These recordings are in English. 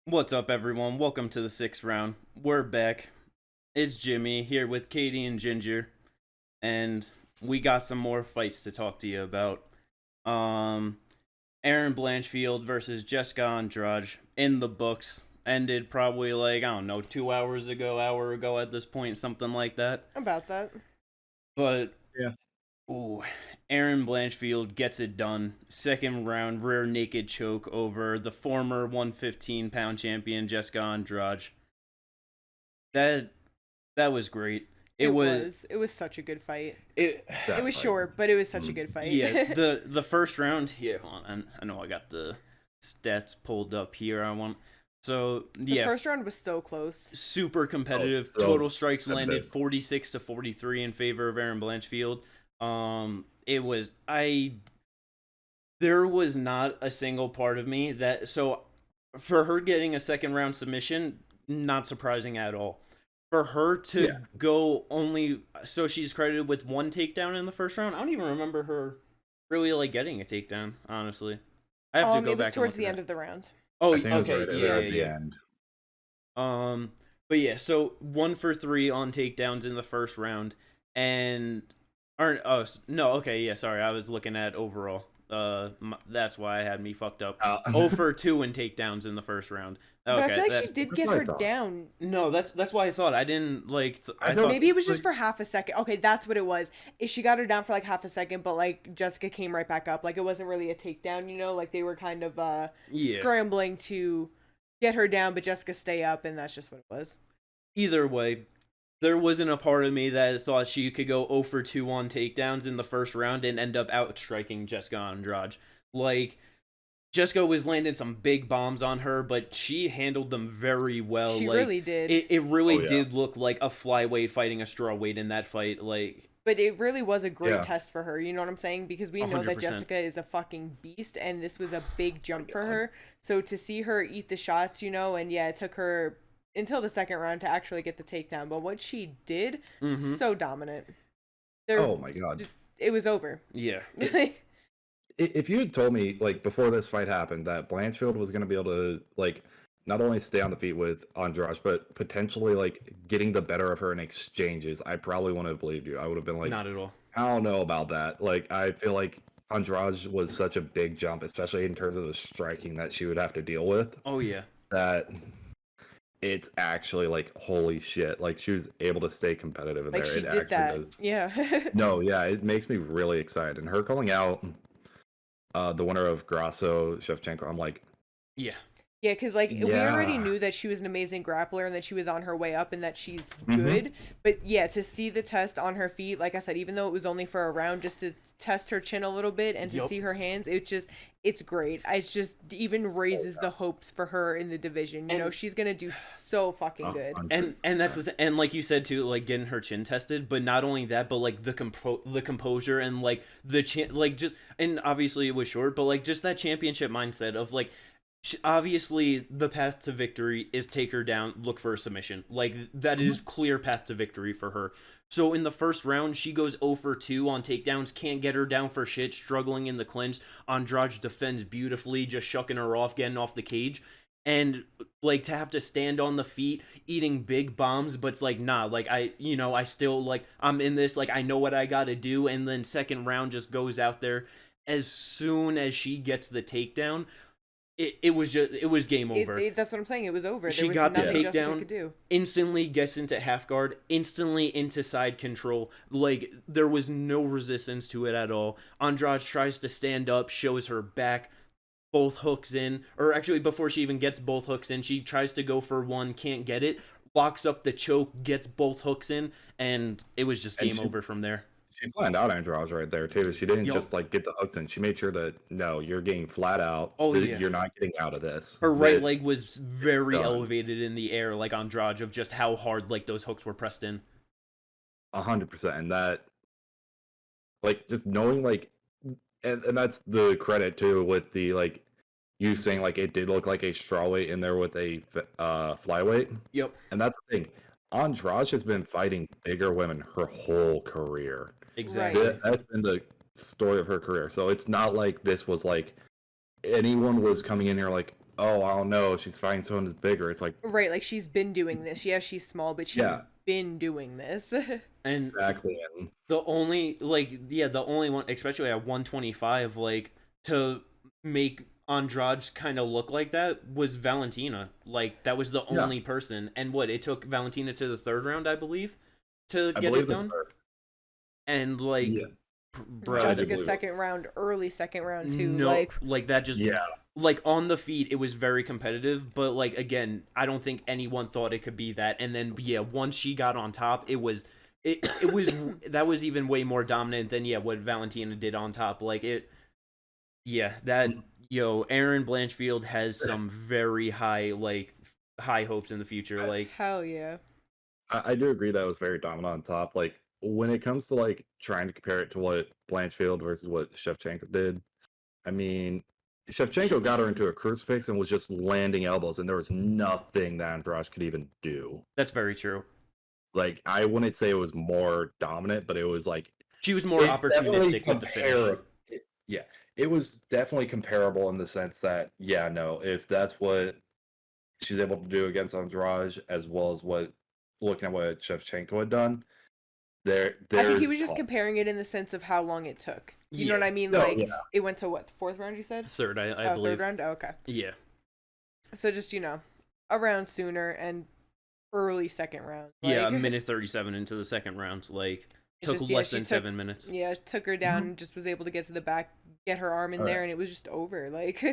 What's up, everyone? Welcome to the sixth round. We're back. It's Jimmy here with Katie and Ginger, and we got some more fights to talk to you about. Um, Aaron Blanchfield versus Jessica Andrade in the books. Ended probably like, I don't know, 2 hours ago, hour ago at this point, something like that. About that. But, Yeah. ooh, Aaron Blanchfield gets it done. Second round, rear naked choke over the former 115-pound champion, Jessica Andrade. That was great. It was such a good fight. It was short, but it was such a good fight. Yeah, the first round. Yeah, hold on, I know I got the stats pulled up here. The first round was so close. Super competitive. Total strikes landed 46 to 43 in favor of Aaron Blanchfield. There was not a single part of me for her getting a second round submission, not surprising at all. For her to go she's credited with one takedown in the first round. I don't even remember her really like getting a takedown, honestly. I have to go back. It was towards the end of the round. Oh, okay, right at the end. But yeah, so 1 for 3 on takedowns in the first round, sorry, I was looking at overall. That's why I had me fucked up. 0 for 2 in takedowns in the first round. Okay, but I feel like she did get her down. No, that's why I thought I didn't like. I thought maybe it was just for half a second. Okay, that's what it was. She got her down for like half a second, but like Jessica came right back up. Like it wasn't really a takedown, like they were kind of scrambling to get her down, but Jessica stay up, and that's just what it was. Either way, there wasn't a part of me that thought she could go 0 for 2 on takedowns in the first round and end up outstriking Jessica Andrade. Like, Jessica was landing some big bombs on her, but she handled them very well. She really did. It really did look like a flyweight fighting a strawweight in that fight. But it really was a great test for her, you know what I'm saying? Because we know 100%. that Jessica is a fucking beast, and this was a big jump for her. So to see her eat the shots, and it took her until the second round to actually get the takedown. But what she did, so dominant. Oh my god. It was over. Yeah. If you had told me, like, before this fight happened, that Blanchfield was going to be able to, like, not only stay on the feet with Andrade, but potentially, like, getting the better of her in exchanges, I probably wouldn't have believed you. I would have been like, not at all. I don't know about that. Like, I feel like Andrade was such a big jump, especially in terms of the striking that she would have to deal with. Oh, yeah. That it's actually like, holy shit. Like, she was able to stay competitive in like there. She did that. Yeah. No, yeah, it makes me really excited. And her calling out the winner of Grasso Shevchenko, I'm like, yeah, because we already knew that she was an amazing grappler and that she was on her way up and that she's good. But yeah, to see the test on her feet, like I said, even though it was only for a round, just to test her chin a little bit and to see her hands, it's great. It just even raises the hopes for her in the division. She's gonna do so fucking good. And that's and like you said too, like getting her chin tested, but not only that, but like the composure and like the chin, like just, and obviously it was short, but like just that championship mindset of like, obviously the path to victory is take her down, look for a submission. Like that is clear path to victory for her. So in the first round, she goes 0 for 2 on takedowns, can't get her down for shit, struggling in the clinch. Andrade defends beautifully, just shucking her off, getting off the cage. And like to have to stand on the feet, eating big bombs, but it's like, nah, like I still like, I'm in this, like I know what I gotta do. And then second round just goes out there. As soon as she gets the takedown, it was game over. That's what I'm saying. It was over. She got the takedown, instantly gets into half guard, instantly into side control. Like, there was no resistance to it at all. Andrade tries to stand up, shows her back, both hooks in. Or actually, before she even gets both hooks in, she tries to go for one, can't get it, locks up the choke, gets both hooks in, and it was just game over from there. She flattened out Andrade right there too. She didn't just like get the hooks in. She made sure that no, you're getting flat out. Oh yeah, you're not getting out of this. Her right leg was very elevated in the air, like Andrade, of just how hard like those hooks were pressed in. 100%, and that, like, just knowing like, and that's the credit too with the like, you saying like it did look like a strawweight in there with a flyweight. Yep, and that's the thing. Andrade has been fighting bigger women her whole career. Exactly. That's been the story of her career. So it's not like this was like anyone was coming in here like, oh, I don't know, she's fighting someone who's bigger. It's like, Right, like she's been doing this. Yeah, she's small, but she's yeah, been doing this. And exactly. And the only the only one, especially at 125, like to make Andrade kind of look like that was Valentina. Like that was the yeah, only person. And what, it took Valentina to the third round, I believe, to I get it believe the done. third. And like, Yeah, bro, I Just do like a believe it. second round, early second round too. no, like that just Yeah, like on the feet it was very competitive, but like again, I don't think anyone thought it could be that. And then yeah, once she got on top, it was that was even way more dominant than what Valentina did on top. Like it, yeah, that Aaron Blanchfield has some very high hopes in the future. Like Hell yeah. I do agree that it was very dominant on top. Like when it comes to like trying to compare it to what Blanchfield versus what Shevchenko did, I mean, Shevchenko got her into a crucifix and was just landing elbows, and there was nothing that Andrade could even do. that's very true. Like I wouldn't say it was more dominant, but it was like She was more it's definitely opportunistic with the finish. Yeah, it was definitely comparable in the sense that no, if that's what she's able to do against Andrade, as well as what looking at what Shevchenko had done, I think he there's was just talk. comparing it in the sense of how long it took. You know what I mean? No, Like yeah. it went to what, the fourth round you said? Third, I Oh, believe. third round? Oh, okay. Yeah. So just, a round sooner and early second round. Yeah, a Like, minute 37 into the second round. Like it's took just, less she than took- 7 minutes. Yeah, took her down and just was able to get to the back, get her arm in there, and it was just over. Like,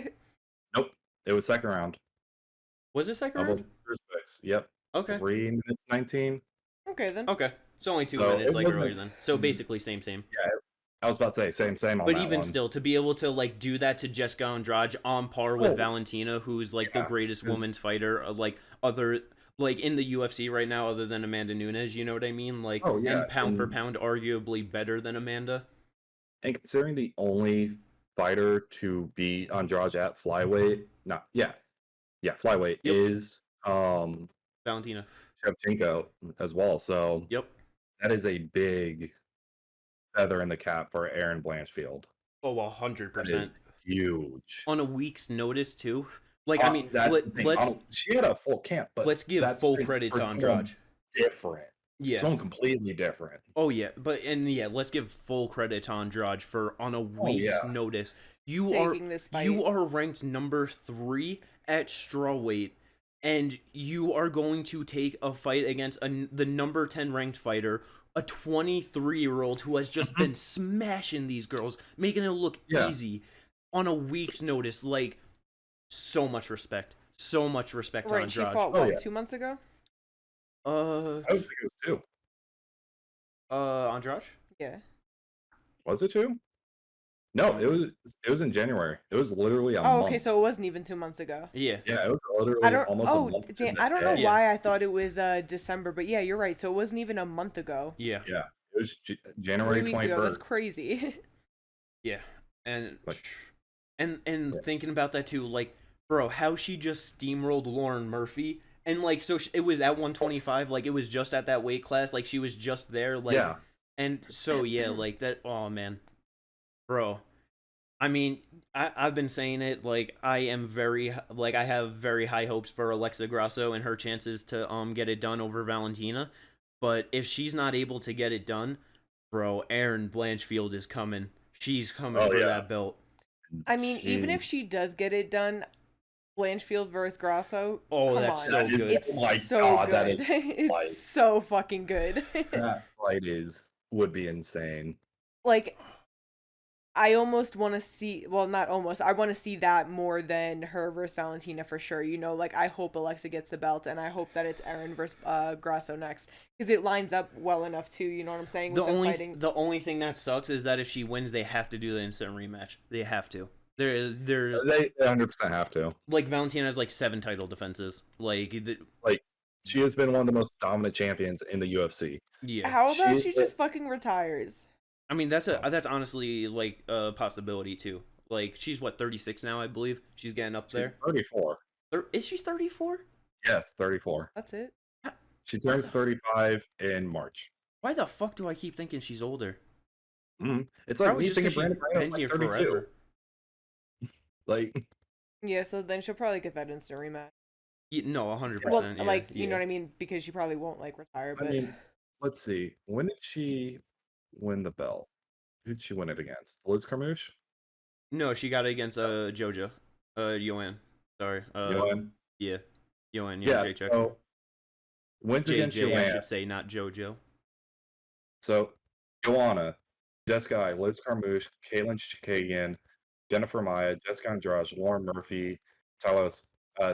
Nope, it was second round. Was it second Double round? crucifix. Yep. Okay. 3 minutes 19. okay then. Okay. It's only 2 So minutes it like wasn't- earlier then. So basically same. Yeah, I was about to say same on But that even one. still, to be able to like do that to Jessica Andrade on par with Oh. Valentina, who's like the Yeah. greatest women's fighter, like other like in the UFC right now, other than Amanda Nunes, you know what I mean? Like, Oh, yeah, and pound for and- pound, arguably better than Amanda. And considering the only fighter to beat Andrade at flyweight, flyweight Yep. is Valentina. Shevchenko as well. So Yep. that is a big feather in the cap for Aaron Blanchfield. Oh, That is 100%. huge. On a week's notice too. Like, I mean, That's the thing. She had a full camp, but let's give that's full been credit for to someone Andrade. different. Yeah. Someone completely different. Oh yeah, let's give full credit to Andrade for on a week's notice. You Taking this fight. are ranked number 3 at strawweight, and you are going to take a fight against the number 10 ranked fighter, a 23-year-old who has just been smashing these girls, making it look easy on a week's notice. Like, so much respect to Right, Andrade. she fought, Oh, what, yeah. 2 months ago? I would think it was 2. Andrade? Yeah. Was it 2? No, it was in January. It was literally a month. Oh, okay, so it wasn't even 2 months ago. Yeah. Yeah, it was literally I don't. almost a Oh, month. to damn, the I don't know day. Yeah. why I thought it was December, but yeah, you're right. So it wasn't even a month ago. Yeah. Yeah, it was January 3 weeks ago. That's 21st. crazy. Yeah, and Like- and thinking about that too, like, bro, how she just steamrolled Lauren Murphy, and like, so it was at 125, like it was just at that weight class, like she was just there, like, Yeah. and so yeah, like that. Oh man, bro. I mean, I've been saying it, like I am I have very high hopes for Alexa Grasso and her chances to get it done over Valentina, but if she's not able to get it done, bro, Erin Blanchfield is coming. She's coming for that belt. I mean, even if she does get it done, Blanchfield versus Grasso. Oh, come that's on. so good. It's Oh my so God, good. that is It's like- so fucking good. that fight would be insane. Like, I almost want to see, well, not almost, I want to see that more than her versus Valentina for sure. Like, I hope Alexa gets the belt, and I hope that it's Erin versus Grasso next, because it lines up well enough too, you know what I'm saying? The with them only fighting. the only thing that sucks is that if she wins, they have to do the instant rematch. They have to. There's They 100% have to. like Valentina has like 7 title defenses. Like She has been one of the most dominant champions in the UFC. yeah. How about she- she just fucking retires? I mean, that's honestly like a possibility too. Like she's what, 36 now, I believe. She's getting up She's there. 34. Is she 34? Yes, 34. That's it. She turns 35 in March. Why the fuck do I keep thinking she's older? It's like Probably me just thinking because she's Brandon Brown been was here like 32. forever. Like, Yeah, so then she'll probably get that instant rematch. No, Well, 100%. Yeah, like, you yeah. know what I mean? Because she probably won't, like, retire, I but mean, let's see. When did she win the belt? Who did she win it against? Liz Carmouche? No, she got it against JoJo, Joanne. Sorry. Joanne? Yeah, Joanne. Yeah, Yeah, Jacek. so wins against JJ, I Joanne. should say, not JoJo. So Joanna, Jessica Eye, Liz Carmouche, Caitlin Chikagian, Jennifer Maya, Jessica Andrade, Lauren Murphy, Talos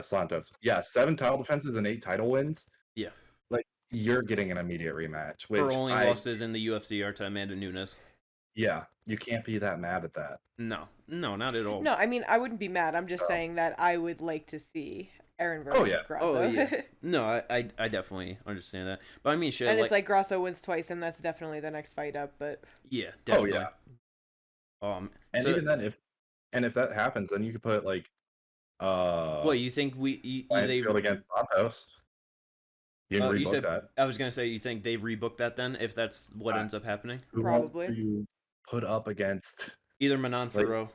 Santos. Yeah, 7 title defenses and 8 title wins. Yeah. Like, you're getting an immediate rematch, Her which only losses in the UFC are to Amanda Nunes. yeah, you can't be that mad at that. No, not at all. no, I mean, I wouldn't be mad. I'm just Oh. saying that I would like to see Aaron Oh, versus yeah. Grasso. Oh yeah. No, I definitely understand that. But I mean, shit. And it's like Grasso wins twice, and that's definitely the next fight up. But yeah, Oh definitely. yeah. And So, even then if that happens, then you could put like what you think they Blanchfield against Santos. You can you rebook said that. I was gonna say you think they've rebooked that then if that's what ends up happening? Who Probably. wants to put up against Either Manon like, Farrow.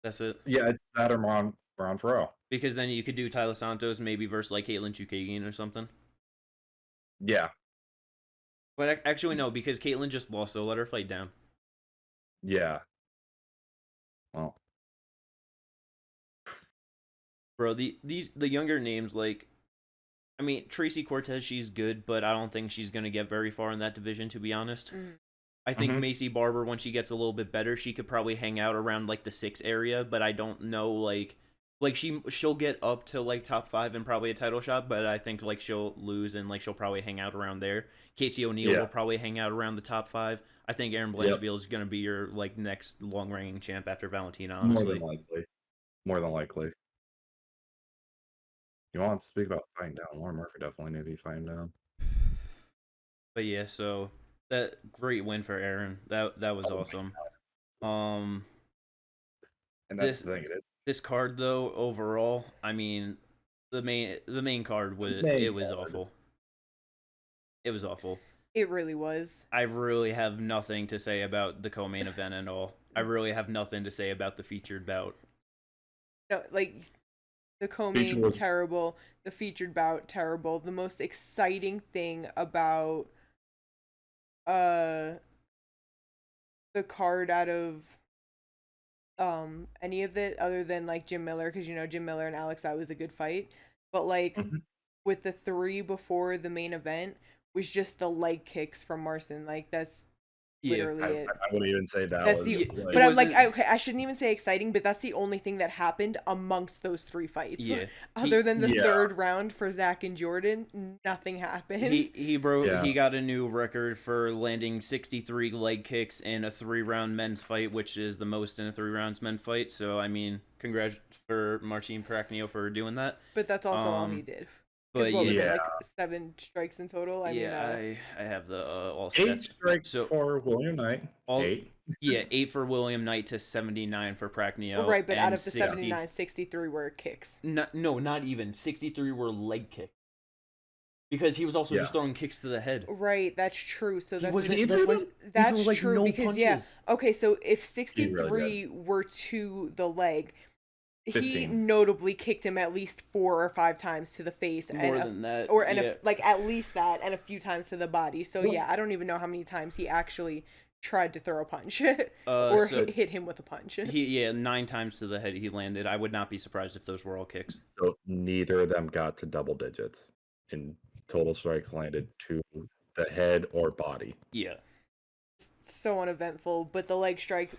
That's it. yeah, it's that or Ron Farrell. Because then you could do Tyler Santos maybe versus like Caitlin Chookagian or something. Yeah. But actually no, because Caitlin just lost, so let her fight down. Yeah. Well. Bro, the younger names, like, I mean, Tracy Cortez, she's good, but I don't think she's gonna get very far in that division, to be honest. I think Macy Barber, when she gets a little bit better, she could probably hang out around like the 6 area, but I don't know, like she'll get up to like top 5 and probably a title shot, but I think like she'll lose and like she'll probably hang out around there. Casey O'Neill will probably hang out around the top 5. I think Aaron Blanchfield is gonna be your like next long reigning champ after Valentina, honestly. More than likely. You want to speak about fighting down? Lauren Murphy definitely need to be fighting down. But yeah, so that great win for Aaron. That was awesome. And that's the thing, it is. This card though, overall, I mean, the main card was awful. It was awful. it really was. I really have nothing to say about the co-main event at all. I really have nothing to say about the featured bout. No, like the co-main terrible, the featured bout terrible. The most exciting thing about the card out of any of it other than like Jim Miller, because you know Jim Miller and Alex, that was a good fight, but like with the 3 before the main event was just the leg kicks from Marcin. Like that's literally it. I wouldn't even say that That's was the, like, but I'm like, okay, I shouldn't even say exciting, but that's the only thing that happened amongst those 3 fights. Yeah. Other than the 3rd round for Zach and Jordan, nothing happened. He got a new record for landing 63 leg kicks in a 3-round men's fight, which is the most in a 3 rounds men's fight. So I mean, congrats for Marcin Prachnio for doing that. But that's also all he did. But what was it, like 7 strikes in total? I mean, I have the all 8 stats. strikes for William Knight. 8. Yeah, 8 for William Knight to 79 for Prachnio. Right, but out of the 79, 63 were kicks. No, not even. 63 were leg kicks. Because he was also just throwing kicks to the head. Right, that's true. So that's like true no because punches. Okay, so if 63 were to the leg, 15. he notably kicked him at least 4 or 5 times to the face, more than that, like at least that, and a few times to the body. So yeah, I don't even know how many times he actually tried to throw a punch or hit him with a punch. 9 times to the head he landed. I would not be surprised if those were all kicks. So neither of them got to double digits in total strikes landed to the head or body. Yeah. So uneventful, but the leg strikes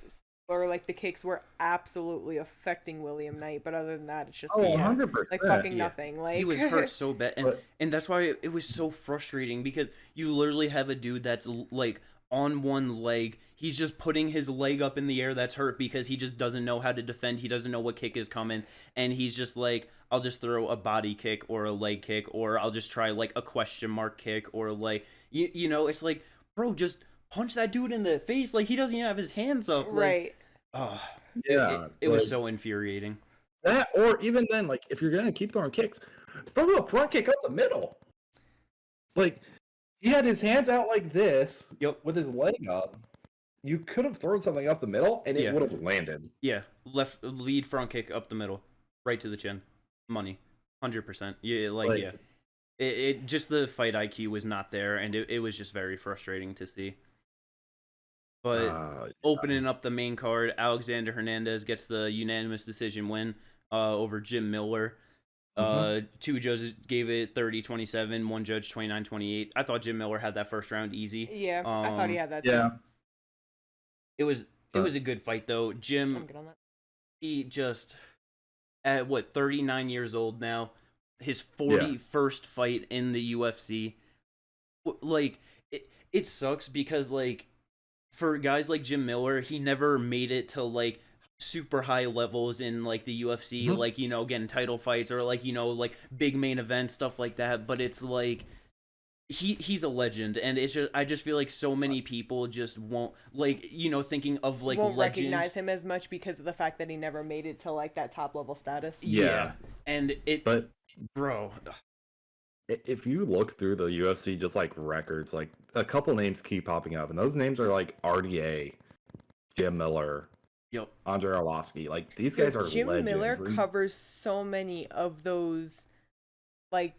or like the kicks were absolutely affecting William Knight, but other than that, it's just 100%. like fucking nothing. Like he was hurt so bad, and that's why it was so frustrating, because you literally have a dude that's like on one leg, he's just putting his leg up in the air that's hurt because he just doesn't know how to defend, he doesn't know what kick is coming, and he's just like, I'll just throw a body kick or a leg kick, or I'll just try like a question mark kick, or like you know, it's like, bro, just punch that dude in the face, like he doesn't even have his hands up, like, right. Oh, yeah, it was so infuriating. That, or even then, like, if you're gonna keep throwing kicks, throw a front kick up the middle. Like, he had his hands out like this, with his leg up. You could have thrown something up the middle, and it would have landed. Yeah, lead front kick up the middle. right to the chin, money, 100%. Yeah, like, Like, yeah. It just the fight IQ was not there, and it was just very frustrating to see. But opening up the main card, Alexander Hernandez gets the unanimous decision win over Jim Miller. Two judges gave it 30-27, one judge 29-28. I thought Jim Miller had that first round easy. Yeah, I thought he had that too. yeah. It was a good fight though. Jim, I'm good on that. he just at 39 years old now, his 41st fight in the UFC. Like it sucks because like for guys like Jim Miller, he never made it to like super high levels in like the UFC, like, you know, getting title fights or like, you know, like big main events, stuff like that. But it's like he's a legend, and it's just I just feel like so many people just won't, like, you know, thinking of like won't legends. recognize him as much because of the fact that he never made it to like that top level status. Yeah. And but bro, if you look through the UFC just like records, like a couple names keep popping up, and those names are like RDA, Jim Miller, yep, Andre Arlovsky. Like these guys are Jim legends. Miller covers so many of those like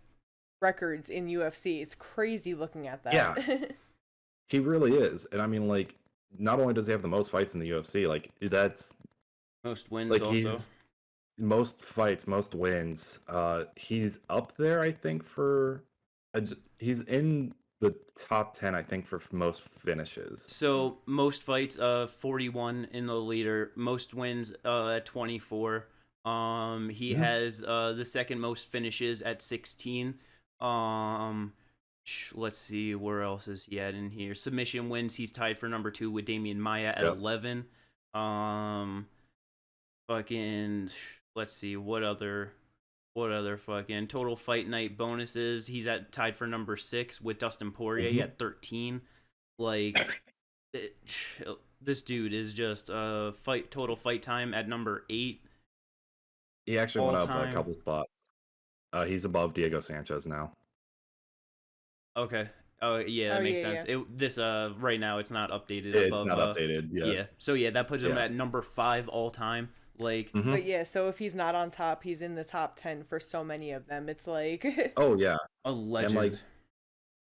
records in UFC. It's crazy looking at that. Yeah. He really is. And I mean, like, not only does he have the most fights in the UFC, like that's most wins like also. He's most fights, most wins. He's up there, I think, for he's in the top 10, I think, for most finishes. So most fights, 41 in the leader. Most wins, at 24. He has the second most finishes at 16. Let's see, where else is he at in here? Submission wins, he's tied for number 2 with Damian Maia at 11. Fucking, let's see, what other fucking total fight night bonuses? He's tied for number 6 with Dustin Poirier at 13. Like, this dude is just total fight time at number 8. He actually went up a couple spots. He's above Diego Sanchez now. Okay. Oh yeah, that makes sense. Yeah. This right now it's not updated. It's not updated. Yeah. So yeah, that puts him at number 5 all time. Like, but yeah, so if he's not on top, he's in the top 10 for so many of them. It's like oh yeah, a legend. And like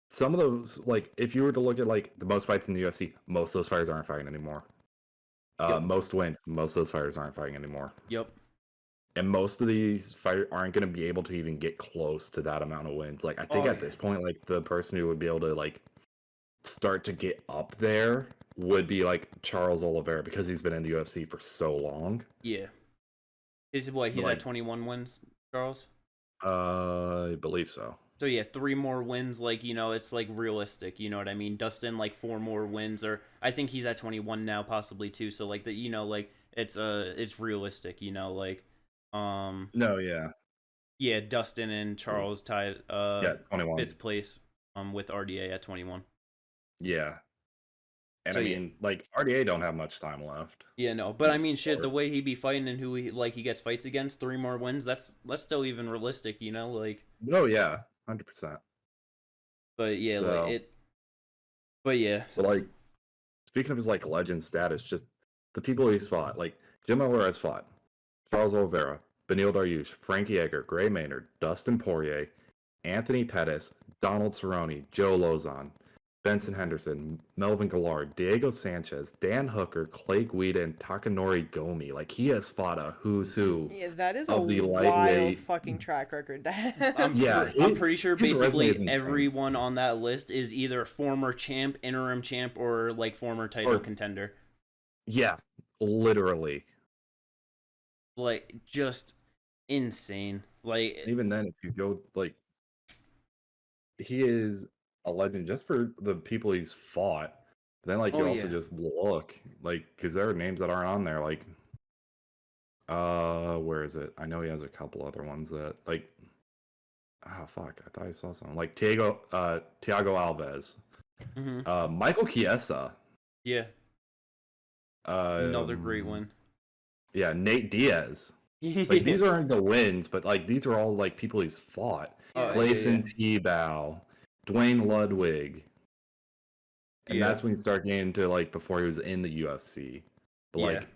some of those, like if you were to look at like the most fights in the UFC, most of those fighters aren't fighting anymore. Most wins, most of those fighters aren't fighting anymore. Yep. And most of these fighters aren't going to be able to even get close to that amount of wins. Like I think at this point, like the person who would be able to like start to get up there would be like Charles Oliveira, because he's been in the UFC for so long. Yeah. He's at 21 wins, Charles? I believe so. So yeah, 3 more wins, like, you know, it's like realistic, you know what I mean? Dustin, like 4 more wins, or I think he's at 21 now, possibly too. So like you know, like it's realistic, you know, like no, yeah. Yeah, Dustin and Charles tied 21. 5th place with RDA at 21. Yeah. And So, I mean, like RDA don't have much time left. Yeah, no, but I mean, shit, the way he be fighting and who he gets fights against, 3 more wins, that's still even realistic, you know, like. Oh yeah, 100%. But yeah, So, like it. But yeah. So like, speaking of his like legend status, just the people he's fought, like Jim Miller has fought Charles Oliveira, Beneil Dariush, Frankie Edgar, Gray Maynard, Dustin Poirier, Anthony Pettis, Donald Cerrone, Joe Lozon, Benson Henderson, Melvin Gillard, Diego Sanchez, Dan Hooker, Clay Guida, and Takanori Gomi. Like, he has fought a who's who. Yeah, that is of the wild fucking track record. I'm pretty sure his resume basically is insane. everyone on that list is either former champ, interim champ, or like former title contender. Yeah, literally. Like, just insane. Like, Even then, if you go, like, he is a legend just for the people he's fought. But then, like, you also just look, like, because there are names that aren't on there, like, where is it? I know he has a couple other ones that, like, fuck, I thought I saw something. Like, Thiago Alves, Michael Chiesa. Yeah. Another great one. Yeah, Nate Diaz. Like, these aren't the wins, but, like, these are all, like, people he's fought. Clayson Tebow, Dwayne Ludwig. And that's when you start getting into, like, before he was in the UFC. But, like,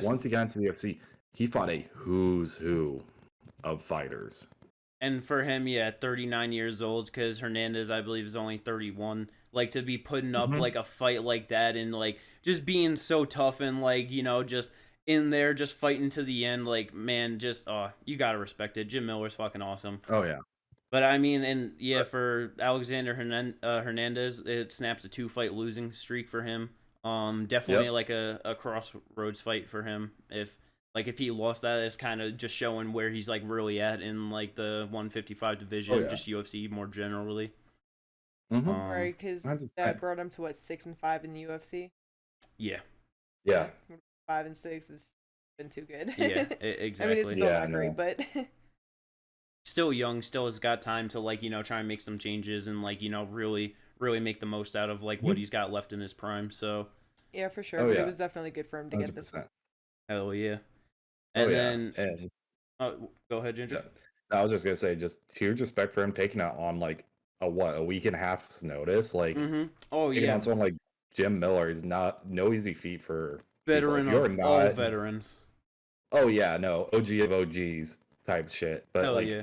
once he got into the UFC, he fought a who's who. of fighters. And for him, yeah, 39 years old, because Hernandez, I believe, is only 31. Like, to be putting up, Mm-hmm. like, a fight like that and, like, just being so tough and, like, you know, just in there, just fighting to the end, like, man, just, you gotta respect it. Jim Miller's fucking awesome. Oh yeah. But, I mean, and, yeah, for Alexander Hernandez, it snaps a 2-fight losing streak for him. Definitely, Yep. like, a crossroads fight for him. If he lost that, it's kind of just showing where he's like really at in like the 155 division, Oh yeah. just UFC more generally. Mm-hmm. Right, because 100%. that brought him to what, 6-5 in the UFC. Yeah, Yeah. 5-6 has been too good. yeah, I exactly. mean, it's still Yeah, not great, no. but Still young, still has got time to like try and make some changes and like really make the most out of like what he's got left in his prime. So yeah, for sure. Oh But yeah. it was definitely good for him to get this 100%. hell yeah. Oh And yeah. then And go ahead, Ginger. I was just gonna say, just huge respect for him taking out on like a week and a half's notice. Like Oh taking yeah, on someone like Jim Miller is no easy feat for people. If veteran you're of all not, veterans. oh yeah, no, OG of OGs type shit. But Hell like, yeah.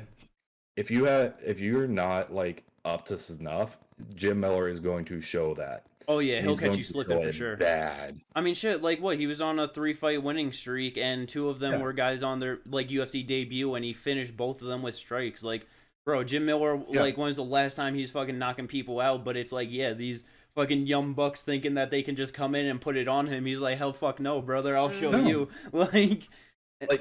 if you're not like up to snuff, Jim Miller is going to show that. Oh yeah, he'll He's catch going you to slipping show for it sure. bad. I mean, shit, like what? He was on a 3-fight winning streak, and 2 of them Yeah. were guys on their like UFC debut, and he finished both of them with strikes. Like, bro, Jim Miller, Yeah. like, when's the last time he's fucking knocking people out? But it's like, yeah, these fucking young bucks thinking that they can just come in and put it on him. He's like, hell, fuck no, brother, I'll show No. you. Like,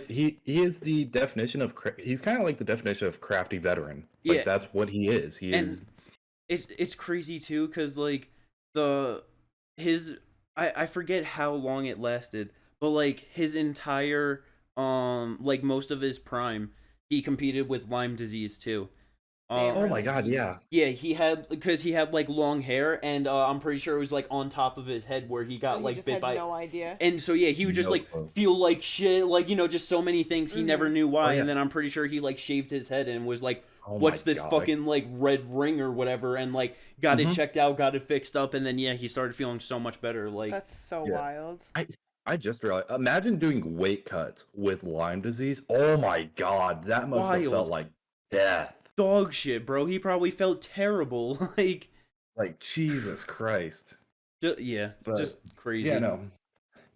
He is the definition of he's kind of like the definition of crafty veteran. Like yeah, that's what he is. He is. and it's crazy too, cause like the his I forget how long it lasted, but like his entire like most of his prime, he competed with Lyme disease too. Damn, Oh my really? god, yeah. Yeah, he had because he had like long hair, and I'm pretty sure it was like on top of his head where he got he like just bit had by. no idea. And so yeah, he would just No like clue. feel like shit, like just so many things he never knew why. Oh, yeah. And then I'm pretty sure he like shaved his head and was like, Oh "What's my this God. fucking like red ring or whatever?" And like got it Mhm. checked out, got it fixed up, and then yeah, he started feeling so much better. Like That's so Yeah. wild. I just realized. Imagine doing weight cuts with Lyme disease. Oh my god, that must have Wild. felt like death. dog shit, bro. He probably felt terrible. Like Jesus Christ. Yeah, But, just crazy. Yeah, no.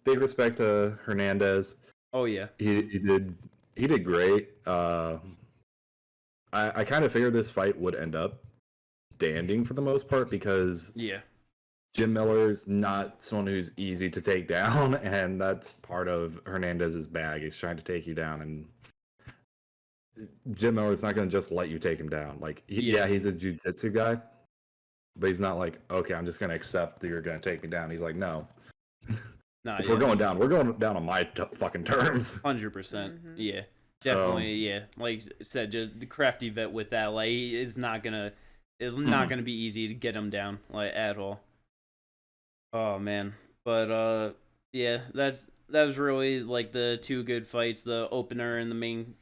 Big respect to Hernandez. Oh yeah. He did great. I kind of figured this fight would end up standing for the most part because Yeah. Jim Miller is not someone who's easy to take down, and that's part of Hernandez's bag. He's trying to take you down, and Jim Miller's not going to just let you take him down. Like, Yeah. he's a jiu-jitsu guy, but he's not like, okay, I'm just going to accept that you're going to take me down. He's like, no. Nah, If yeah. we're going down on my fucking terms. 100%. Mhm. Yeah. So- Definitely, yeah. Like I said, just the crafty vet with that, like, it's not gonna be easy to get him down, like, at all. Oh man. But yeah, that was really like the 2 good fights, the opener and the main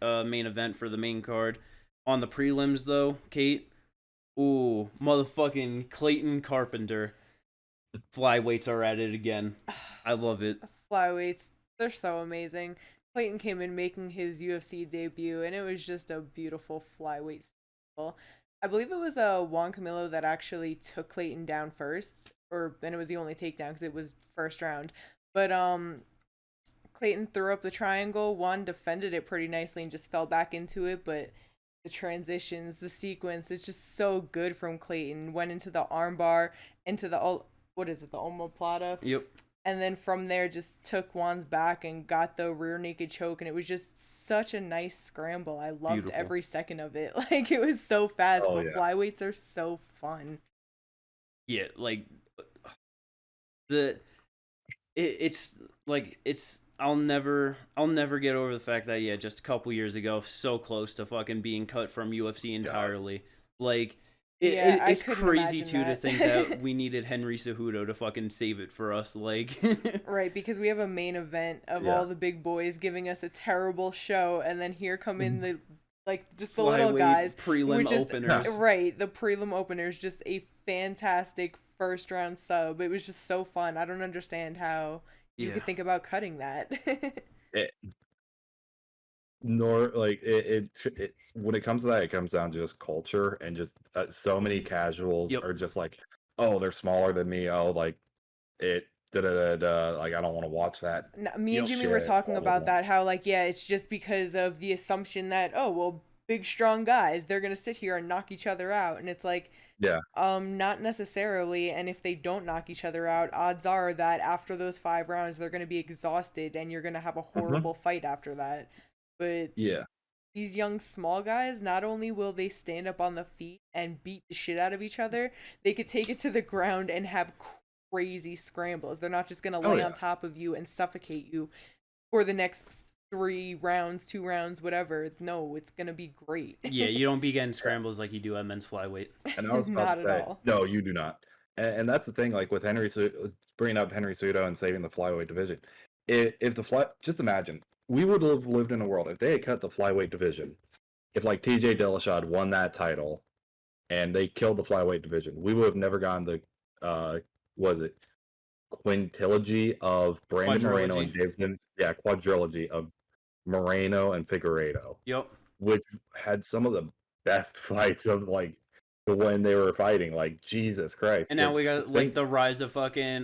event for the main card. On the prelims though, Kate, ooh, motherfucking Clayton Carpenter. Flyweights are at it again. I love it. Flyweights, they're so amazing. Clayton came in making his UFC debut, and it was just a beautiful flyweight style. I believe it was Juan Camilo that actually took Clayton down first, and it was the only takedown because it was first round. But Clayton threw up the triangle. Juan defended it pretty nicely and just fell back into it, but the transitions, the sequence, it's just so good from Clayton. Went into the armbar, into the what is it, the omoplata? Yep. And then from there just took Juan's back and got the rear naked choke, and it was just such a nice scramble. I loved Beautiful. every second of it. Like, it was so fast, Oh, but yeah. flyweights are so fun. Yeah, like I'll never get over the fact that yeah, just a couple years ago, so close to fucking being cut from UFC entirely. Like Yeah, I it's couldn't crazy imagine too to that. think that we needed Henry Cejudo to fucking save it for us. Like Right, because we have a main event of Yeah. all the big boys giving us a terrible show, and then here come in the just the little Flyweight guys. prelim We're just openers. right, the prelim openers, just a fantastic first round sub. It was just so fun. I don't understand how you Yeah. could think about cutting that. nor like it when it comes to that, it comes down to just culture and just so many casuals Yep. are just like, oh, they're smaller than me. Oh, like it da da da da. Like I don't want to watch that Me and Yep. Jimmy were shit. talking Blah, blah, about blah. that, how like, yeah, it's just because of the assumption that, oh well, big strong guys, they're gonna sit here and knock each other out, and it's like, Yeah. not necessarily. And if they don't knock each other out, odds are that after those 5 rounds they're gonna be exhausted and you're gonna have a Hmm. horrible fight after that. But Yeah. these young small guys, not only will they stand up on the feet and beat the shit out of each other, they could take it to the ground and have crazy scrambles. They're not just gonna Oh lay yeah. on top of you and suffocate you for the next 3 rounds, 2 rounds, whatever. No, it's gonna be great. Yeah, you don't be getting scrambles like you do at men's flyweight. And I was about Not to at say, all. no, you do not. And that's the thing, like with bringing up Henry Cejudo and saving the flyweight division. If the just imagine, we would have lived in a world if they had cut the flyweight division. If like TJ Dillashaw won that title and they killed the flyweight division, we would have never gotten the was it quintilogy of Brandon Moreno Quadrilogy. and Davidson? Yeah, quadrilogy of Moreno and Figueiredo, Yep. which had some of the best fights of like when they were fighting. Like Jesus Christ! And now To we got like think, the rise of fucking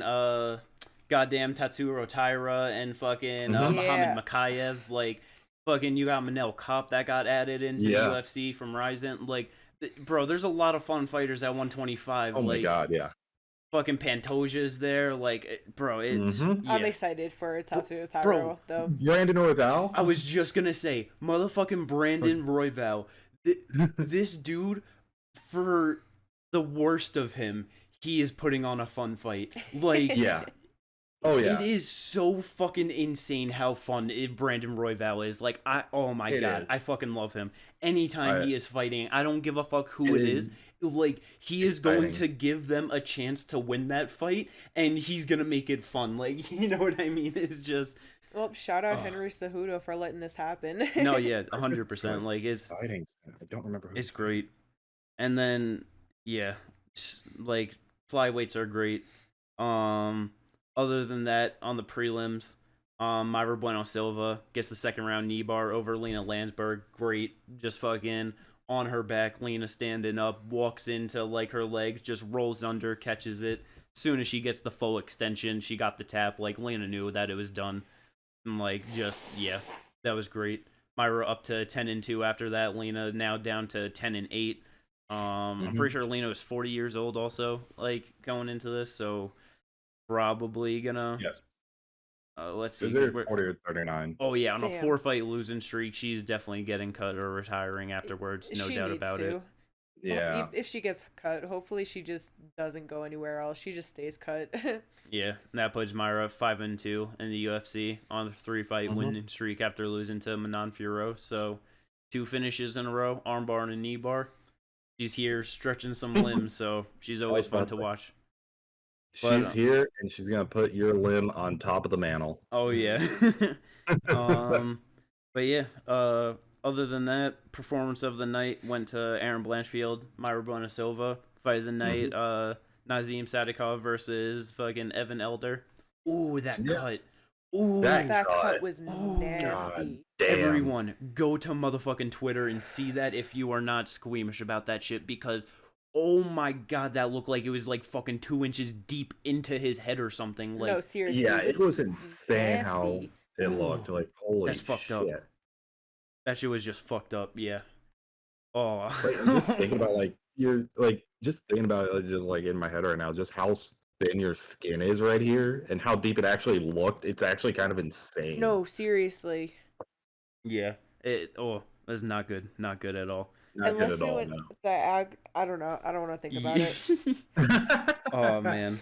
goddamn Tatsuro Taira and fucking Mhm. Muhammad Yeah. Makayev. Like fucking you got Manel Kopp that got added into the yeah. UFC from Ryzen. Like bro, there's a lot of fun fighters at 125. Oh my Like God, yeah. fucking Pantoja's there. Like bro, it's Hmm. I'm yeah. excited for Tatsuya Bro, Taro though. Brandon Royval. I was just gonna say, motherfucking Brandon Royval. This dude, for the worst of him, he is putting on a fun fight. Like, Yeah. Oh it yeah. is so fucking insane how fun Brandon Royval is. Like, oh my It god, is. I fucking love him. Anytime I, he is fighting, I don't give a fuck who it it is. is Like, he is going exciting. to give them a chance to win that fight, and he's gonna make it fun. Like, you know what I mean? It's just. Well, shout out Oh. Henry Cejudo for letting this happen. No, yeah, 100%. Like, Exciting. I don't remember who. it's great. And then yeah, like flyweights are great. Other than that, on the prelims, Myra Bueno Silva gets the second round knee bar over Lena Landsberg. Great, just fucking on her back. Lena standing up, walks into like her legs, just rolls under, catches it. Soon as she gets the full extension, she got the tap. Like Lena knew that it was done. And like just yeah, that was great. Myra up to 10-2 after that. Lena now down to 10-8. I'm pretty sure Lena was 40 years old also, like going into this, so probably gonna Yes. let's see. Is there 40 or 39? Oh yeah, on a Damn. 4-fight losing streak, she's definitely getting cut or retiring afterwards. No She doubt needs about to. it. Yeah. If she gets cut, hopefully she just doesn't go anywhere else. She just stays cut. Yeah, and that puts Myra 5-2 in the UFC on a 3-fight winning streak after losing to Manon Fiorot. So 2 finishes in a row, armbar and a knee bar. She's here stretching some limbs, so she's always fun to watch. She's here and she's gonna put your limb on top of the mantle. Oh yeah. But yeah, other than that, performance of the night went to Aaron Blanchfield, Myra Bona Silva. Fight of the night, Nazim Sadikov versus fucking Evan Elder. Ooh, that cut. Ooh, That That God. cut was Oh, nasty. Damn. everyone, go to motherfucking Twitter and see that if you are not squeamish about that shit, because oh my god, that looked like it was like fucking 2 inches deep into his head or something. Like, No, seriously. Yeah, it was is insane how nasty. it looked. Like holy That's fucked shit. up. that shit was just fucked up. Yeah. Oh. Like, I'm just thinking about like you're like just thinking about it just like in my head right now, just how thin your skin is right here and how deep it actually looked. It's actually kind of insane. No, seriously. Yeah. That's not good. Not good at all. Not good Unless at it all. went No. that I don't know. I don't want to think about it. Oh man.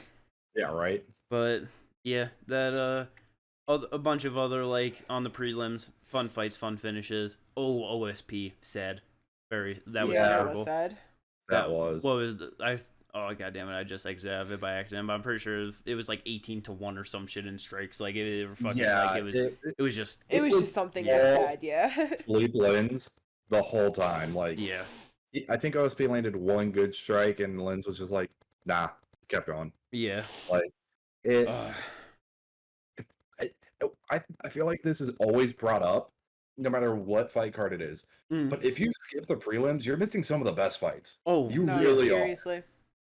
Yeah, right. But yeah, that a bunch of other like on the prelims, fun fights, fun finishes. Oh, OSP, sad. That was Yeah, terrible. that was sad. That was. What was oh god damn it, I just exited it by accident, but I'm pretty sure it was like 18-1 or some shit in strikes. Like it fucking Yeah, like it was just It was just something just all sad, yeah. Sleep lens the whole time. Like yeah. I think OSP landed one good strike and Lens was just like, nah, kept going. Yeah. Like it Ugh. I feel like this is always brought up no matter what fight card it is. But if you skip the prelims, you're missing some of the best fights. Oh, You No, really are. seriously.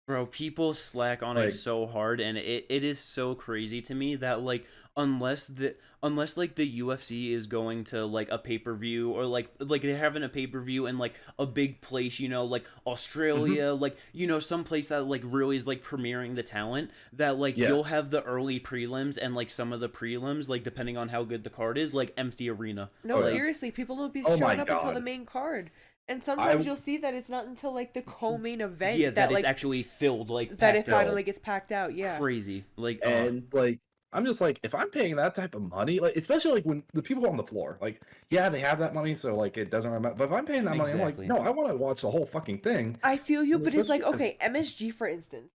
bro, people slack on it Like, so hard, and it is so crazy to me that like unless like the UFC is going to like a pay-per-view, or like they're having a pay-per-view in like a big place, like Australia, like some place that like really is like premiering the talent, that like you'll have the early prelims, and like some of the prelims, like depending on how good the card is, like empty arena. No, Like, seriously, people will be Oh showing my up until God. the main card. And sometimes you'll see that it's not until like the co-main event yeah, that like it's actually filled, like that it packed out. finally gets packed out. Yeah. Crazy. Like and like I'm just like, if I'm paying that type of money, like especially like when the people on the floor, like yeah, they have that money, so like it doesn't matter. But if I'm paying that money, I'm like, no, I want to watch the whole fucking thing. I feel you, And but it's like, especially okay, MSG for instance.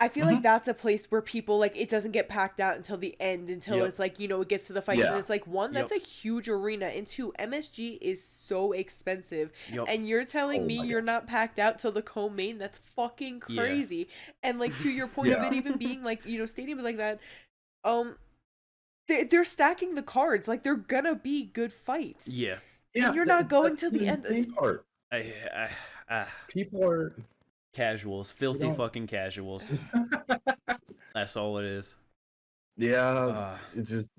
I feel like that's a place where people like it doesn't get packed out until the end, until it's like, it gets to the fights, and it's like, one, that's a huge arena, and two, MSG is so expensive. And you're telling me you're not packed out till the co-main? That's fucking crazy. And like, to your point of it even being like, stadiums like that, they're stacking the cards, like they're gonna be good fights. Yeah. And you're not going till the end. Part. People are casuals, filthy fucking casuals. That's all it is. Yeah, it just.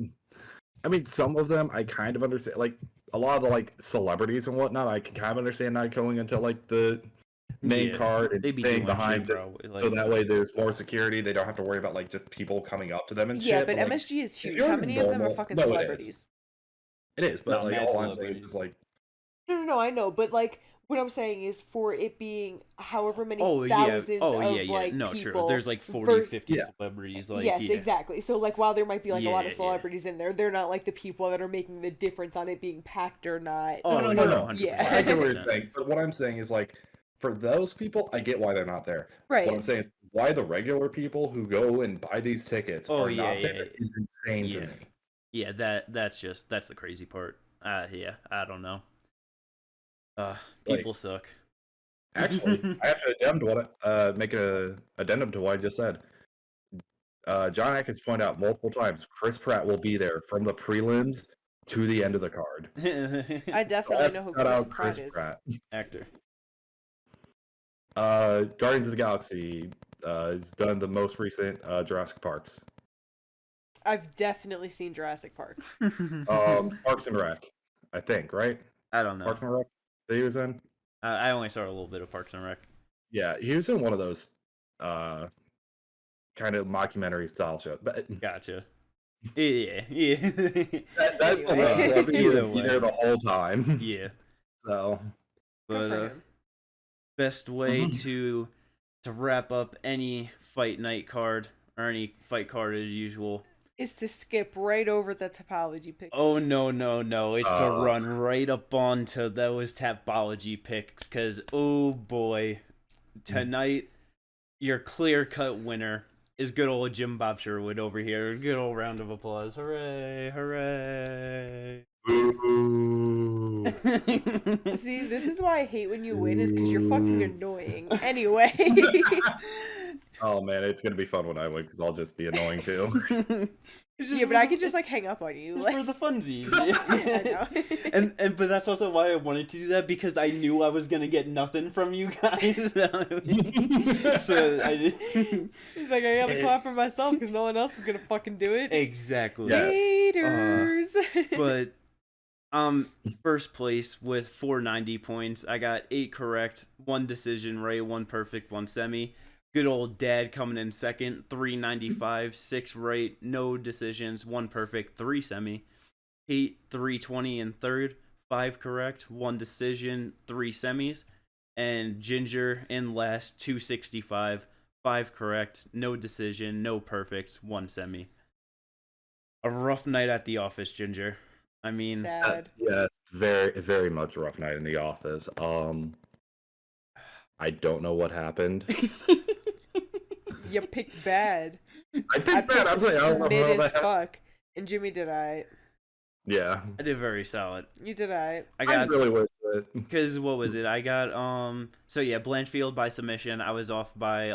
I mean, some of them I kind of understand. Like a lot of the like celebrities and whatnot, I can kind of understand not going into like the main card and staying behind, just so that way there's more security. They don't have to worry about like just people coming up to them and shit. Yeah, but like, MSG is huge. How many of them are fucking celebrities? It is, but like all I'm saying is like. No, I know, but like. What I'm saying is, for it being however many thousands of like no, people, true. There's like 40, 50 celebrities. Like, yes, exactly. So like, while there might be like a lot of celebrities in there, they're not like the people that are making the difference on it being packed or not. Oh, no. Yeah, I get what you're saying, but what I'm saying is like, for those people, I get why they're not there. Right. What I'm saying is why the regular people who go and buy these tickets are not there is insane to me. Yeah, that's the crazy part. Yeah, I don't know. People suck. Actually, I have to make an addendum to what I just said. John Atkins pointed out multiple times, Chris Pratt will be there from the prelims to the end of the card. I definitely know who Chris Pratt is. Actor. Guardians of the Galaxy has done the most recent Jurassic Parks. I've definitely seen Jurassic Park. Parks and Rec, I think, right? I don't know. Parks and Rec that he was in? I only saw a little bit of Parks and Rec. Yeah, he was in one of those kind of mockumentary style shows. But gotcha. Yeah. That's the one. He would be there the whole time. Yeah. So, but best way to wrap up any fight night card or any fight card as usual is to skip right over the Tapology picks. Oh, no. It's to run right up onto those Tapology picks, because, oh boy, tonight, your clear-cut winner is good old Jim Bob Sherwood over here. Good old round of applause. Hooray, hooray. Ooh. See, this is why I hate when you win, is because you're fucking annoying. Anyway. Oh man, it's gonna be fun when I win because I'll just be annoying too. Yeah, but I could just like hang up on you, like for the funsies. I know. and but that's also why I wanted to do that, because I knew I was gonna get nothing from you guys. So I just... He's like, I gotta clap for myself because no one else is gonna fucking do it. Exactly. Haters. But first place with 490 points. I got 8 correct, 1 decision right, 1 perfect, 1 semi. Good old Dad coming in second, 395, 6 right, no decisions, 1 perfect, 3 semi. Pete, 320 in third, 5 correct, 1 decision, 3 semis. And Ginger in last, 265, 5 correct, no decision, no perfects, 1 semi. A rough night at the office, Ginger. I mean, sad. Yeah, very, very much a rough night in the office. I don't know what happened. You picked bad. I picked bad. I'm like, I don't know mid how as that fuck. And Jimmy did alright. Yeah, I did very solid. You did alright. I really wish it. Because what was it? I got so yeah, Blanchfield by submission. I was off by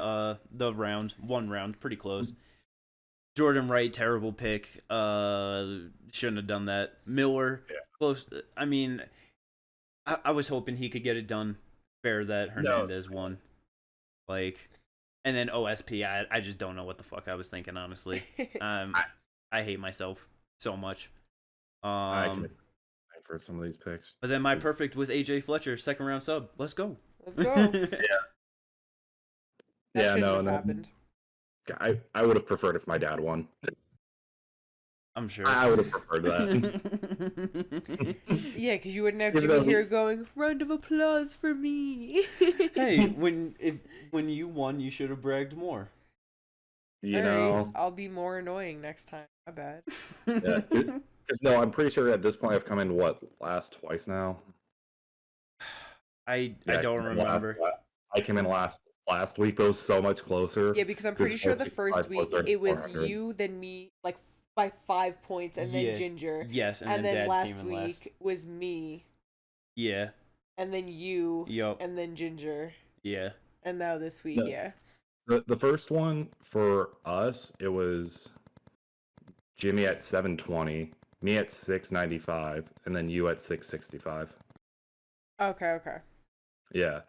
the round, 1 round, pretty close. Jordan Wright, terrible pick. Shouldn't have done that. Miller, close. I mean, I was hoping he could get it done fair that Hernandez won. Like, and then OSP, I just don't know what the fuck I was thinking, honestly. I hate myself so much. I can for some of these picks. But then my perfect was AJ Fletcher, second round sub. Let's go. Let's go. Yeah, no, happened. I would have preferred if my dad won. I'm sure. I would have preferred that. Yeah, because you wouldn't have Jimmy here going, round of applause for me. Hey, when you won, you should have bragged more. You know, I'll be more annoying next time. My bad. Yeah, because no, I'm pretty sure at this point I've come in last twice now. I don't remember. I came in last week, but it was so much closer. Yeah, because I'm pretty sure the first week it was you, then me, like by 5 points, and then Ginger. Yes, and then Dad last came in week last. was me. Yeah. And then you. Yup. And then Ginger. Yeah. And now this week, yeah. The first one for us, it was Jimmy at 720, me at 695, and then you at 665. Okay. Yeah.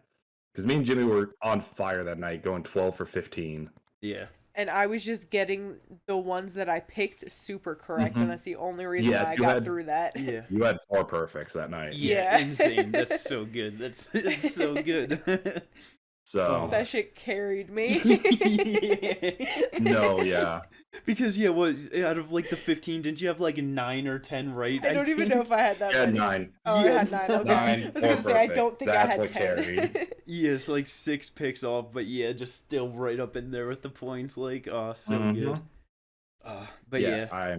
Because me and Jimmy were on fire that night, going 12 for 15. Yeah. And I was just getting the ones that I picked super correct, and that's the only reason why I got through that. Yeah. You had 4 perfects that night. Yeah. Insane. That's so good. That's so good. So that shit carried me. No, yeah. Because out of like the 15, didn't you have like 9 or 10 right? I don't even know if I had that. Yeah, many. 9. Oh, I had 9. Okay. 9. I was gonna say I don't think That's I had what 10. Carried. Yes, like 6 picks off, but yeah, just still right up in there with the points. Like, oh, so good. But yeah.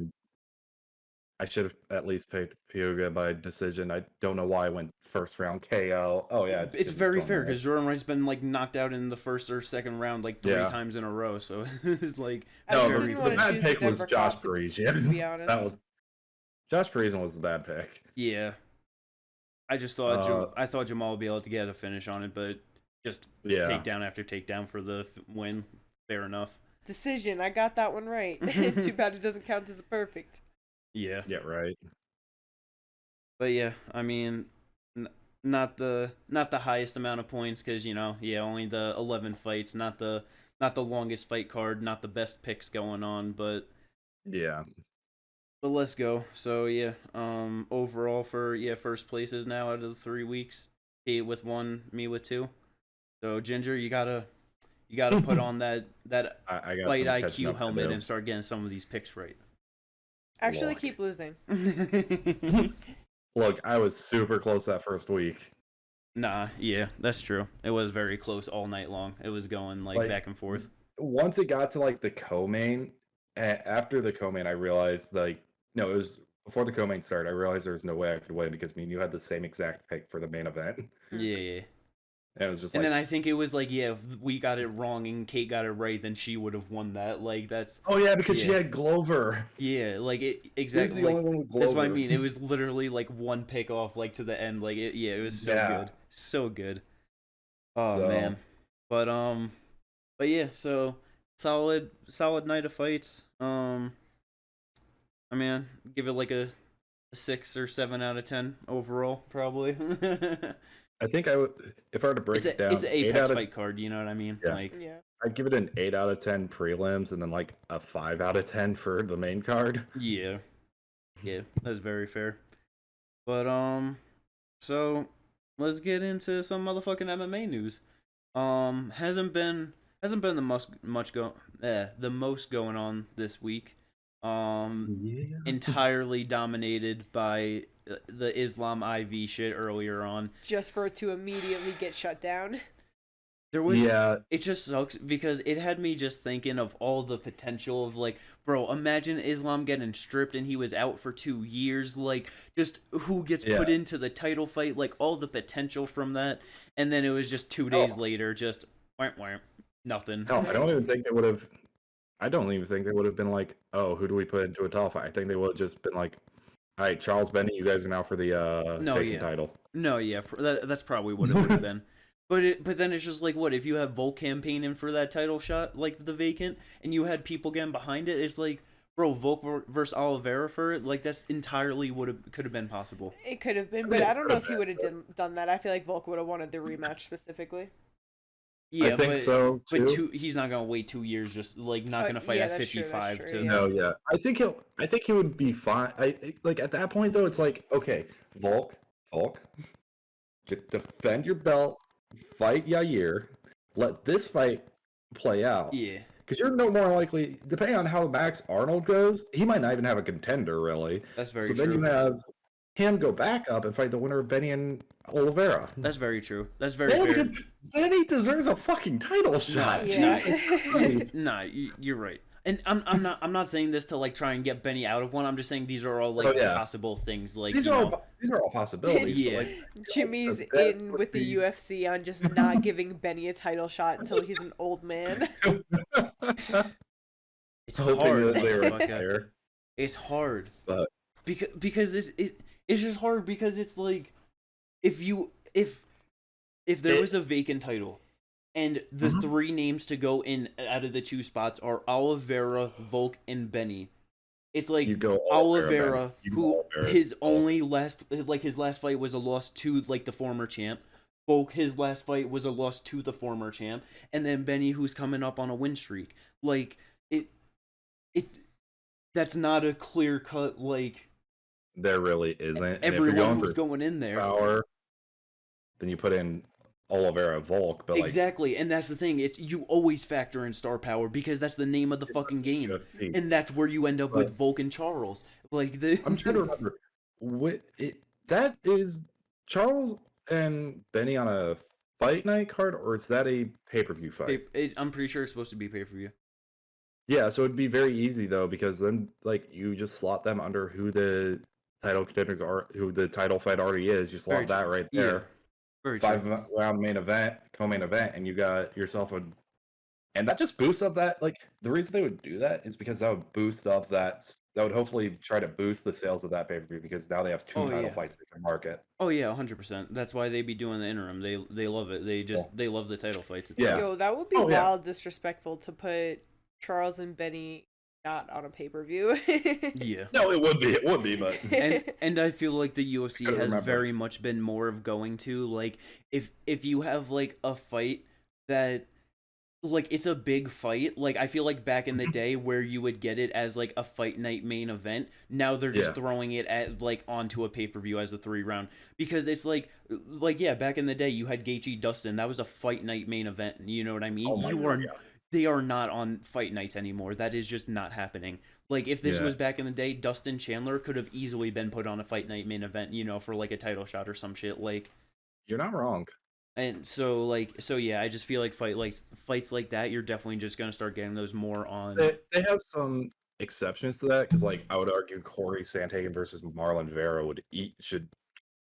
I should have at least picked Pyoga by decision. I don't know why I went first round KO. Oh yeah, it's very fair because Jordan Wright's been like knocked out in the first or second round like 3 times in a row. So it's like the bad pick was Josh Parisian. To be honest, that was Josh Parisian was the bad pick. Yeah, I just thought I thought Jamal would be able to get a finish on it, but just takedown after takedown for the win. Fair enough. Decision. I got that one right. Too bad it doesn't count as a perfect. Yeah. Yeah, right. But yeah, I mean, not the highest amount of points because only the 11 fights, not the longest fight card, not the best picks going on, but yeah. But let's go. So yeah, overall for first places now out of the 3 weeks, Kate with 1, me with 2. So Ginger, you gotta put on that I got fight IQ helmet and start getting some of these picks right. Actually, keep losing. Look, I was super close that first week. Nah, yeah, that's true. It was very close all night long. It was going like back and forth. Once it got to like the co-main, after the co-main, I realized it was before the co-main started. I realized there was no way I could win because me and you had the same exact pick for the main event. Yeah. And it was just and then I think it was like, if we got it wrong and Kate got it right, then she would have won that. Like, that's... Oh, yeah, because she had Glover. Yeah, like, exactly. The only one with Glover. That's what I mean. It was literally, like, one pick off, like, to the end. Like, it was so good. So good. Oh, man. But yeah, so, solid night of fights. I mean, give it, like, a 6 or 7 out of 10 overall, probably. I think I would, if I were to break it down, it's an Apex fight card. You know what I mean? Yeah. Like, I'd give it an 8 out of 10 prelims, and then like a 5 out of 10 for the main card. Yeah, that's very fair. But so let's get into some motherfucking MMA news. Hasn't been the most going on this week. Entirely dominated by the Islam IV shit earlier on. Just for it to immediately get shut down. It just sucks because it had me just thinking of all the potential of like, bro, imagine Islam getting stripped and he was out for 2 years. Like, just who gets put into the title fight, like all the potential from that. And then it was just 2 days later, just nothing. No, I don't even think they would have been like, oh, who do we put into a title fight? I think they would have just been like, all right, Charles Bennett, you guys are now for the title. No, yeah, that's probably what it would have been. But then it's just like, what if you have Volk campaigning for that title shot, like the vacant, and you had people getting behind it? It's like, Bro, Volk versus Oliveira for it, like that's entirely could have been possible. It could have been, I but mean, I it don't could know have if he would have done that. I feel like Volk would have wanted the rematch specifically. Yeah, I think so but too. he's not gonna wait 2 years. Just like not gonna fight Yeah, at that's true, 55 that's true, to. yeah. No, yeah. I think he would be fine. Like at that point though, it's like, okay, Volk, defend your belt, fight Yair, let this fight play out. Yeah, Because you're no more likely, depending on how Max Arnold goes, he might not even have a contender really. that's very So then true. you have him go back up and fight the winner of Benny and Oliveira. That's very true. That's very Yeah, fair. because Benny deserves a fucking title shot. Yeah. Jesus Christ. Nah, you're right. And I'm not saying this to like try and get Benny out of one. I'm just saying these are all like Oh, yeah. possible things. Like These you are know, all possibilities. Yeah. But, like, Jimmy's the best in would with the be- UFC on just not giving Benny a title shot until he's an old man. it's hoping hard. that they were motherfucker. higher. It's hard. But Because it's just hard because it's like if there was a vacant title and the Mhm. three names to go in out of the two spots are Oliveira, Volk, and Benny. It's like you go Oliveira, Benny. You go who Oliveira. his only his last fight was a loss to like the former champ. Volk, his last fight was a loss to the former champ, and then Benny, who's coming up on a win streak. Like it that's not a clear cut like There really isn't. And if you're everyone going who's for going in there. power, then you put in Oliveira Volk. But like Exactly, and that's the thing. It's you always factor in star power because that's the name of the fucking game, UFC. and that's where you end up with But- Volk and Charles. Like the I'm trying to remember. That is Charles and Benny on a fight night card, or is that a pay-per-view fight? I'm pretty sure it's supposed to be pay per view. Yeah, so it'd be very easy though, because then like you just slot them under who the title contenders are, who the title fight already is. You slot Very that true. right Yeah. there. Very Five true. round main event, co-main event, and you got yourself a, and that just boosts up that, like, the reason they would do that is because that would boost up that would hopefully try to boost the sales of that pay-per-view, because now they have two Oh, title yeah. fights they can market. Oh yeah, 100%. That's why they be doing the interim. They love it. They love the title fights. Yeah. Yo, that would be Oh, yeah. wild disrespectful to put Charles and Benny not on a pay-per-view. Yeah. No, it would be, but And I feel like the UFC Couldn't has remember. very much been more of going to like if you have like a fight that like it's a big fight, like I feel like back in the day where you would get it as like a fight night main event, now they're just Yeah. throwing it at like onto a pay-per-view as a 3-round because it's like yeah, back in the day you had Gaethje Dustin, that was a fight night main event, you know what I mean? Oh my You God, are yeah. They are not on fight nights anymore. That is just not happening. Like if this Yeah. was back in the day, Dustin Chandler could have easily been put on a fight night main event, you know, for like a title shot or some shit. Like, you're not wrong. and so yeah, I just feel like fights like that, you're definitely just gonna start getting those more on. They have some exceptions to that, because like I would argue Corey Sandhagen versus Marlon Vera should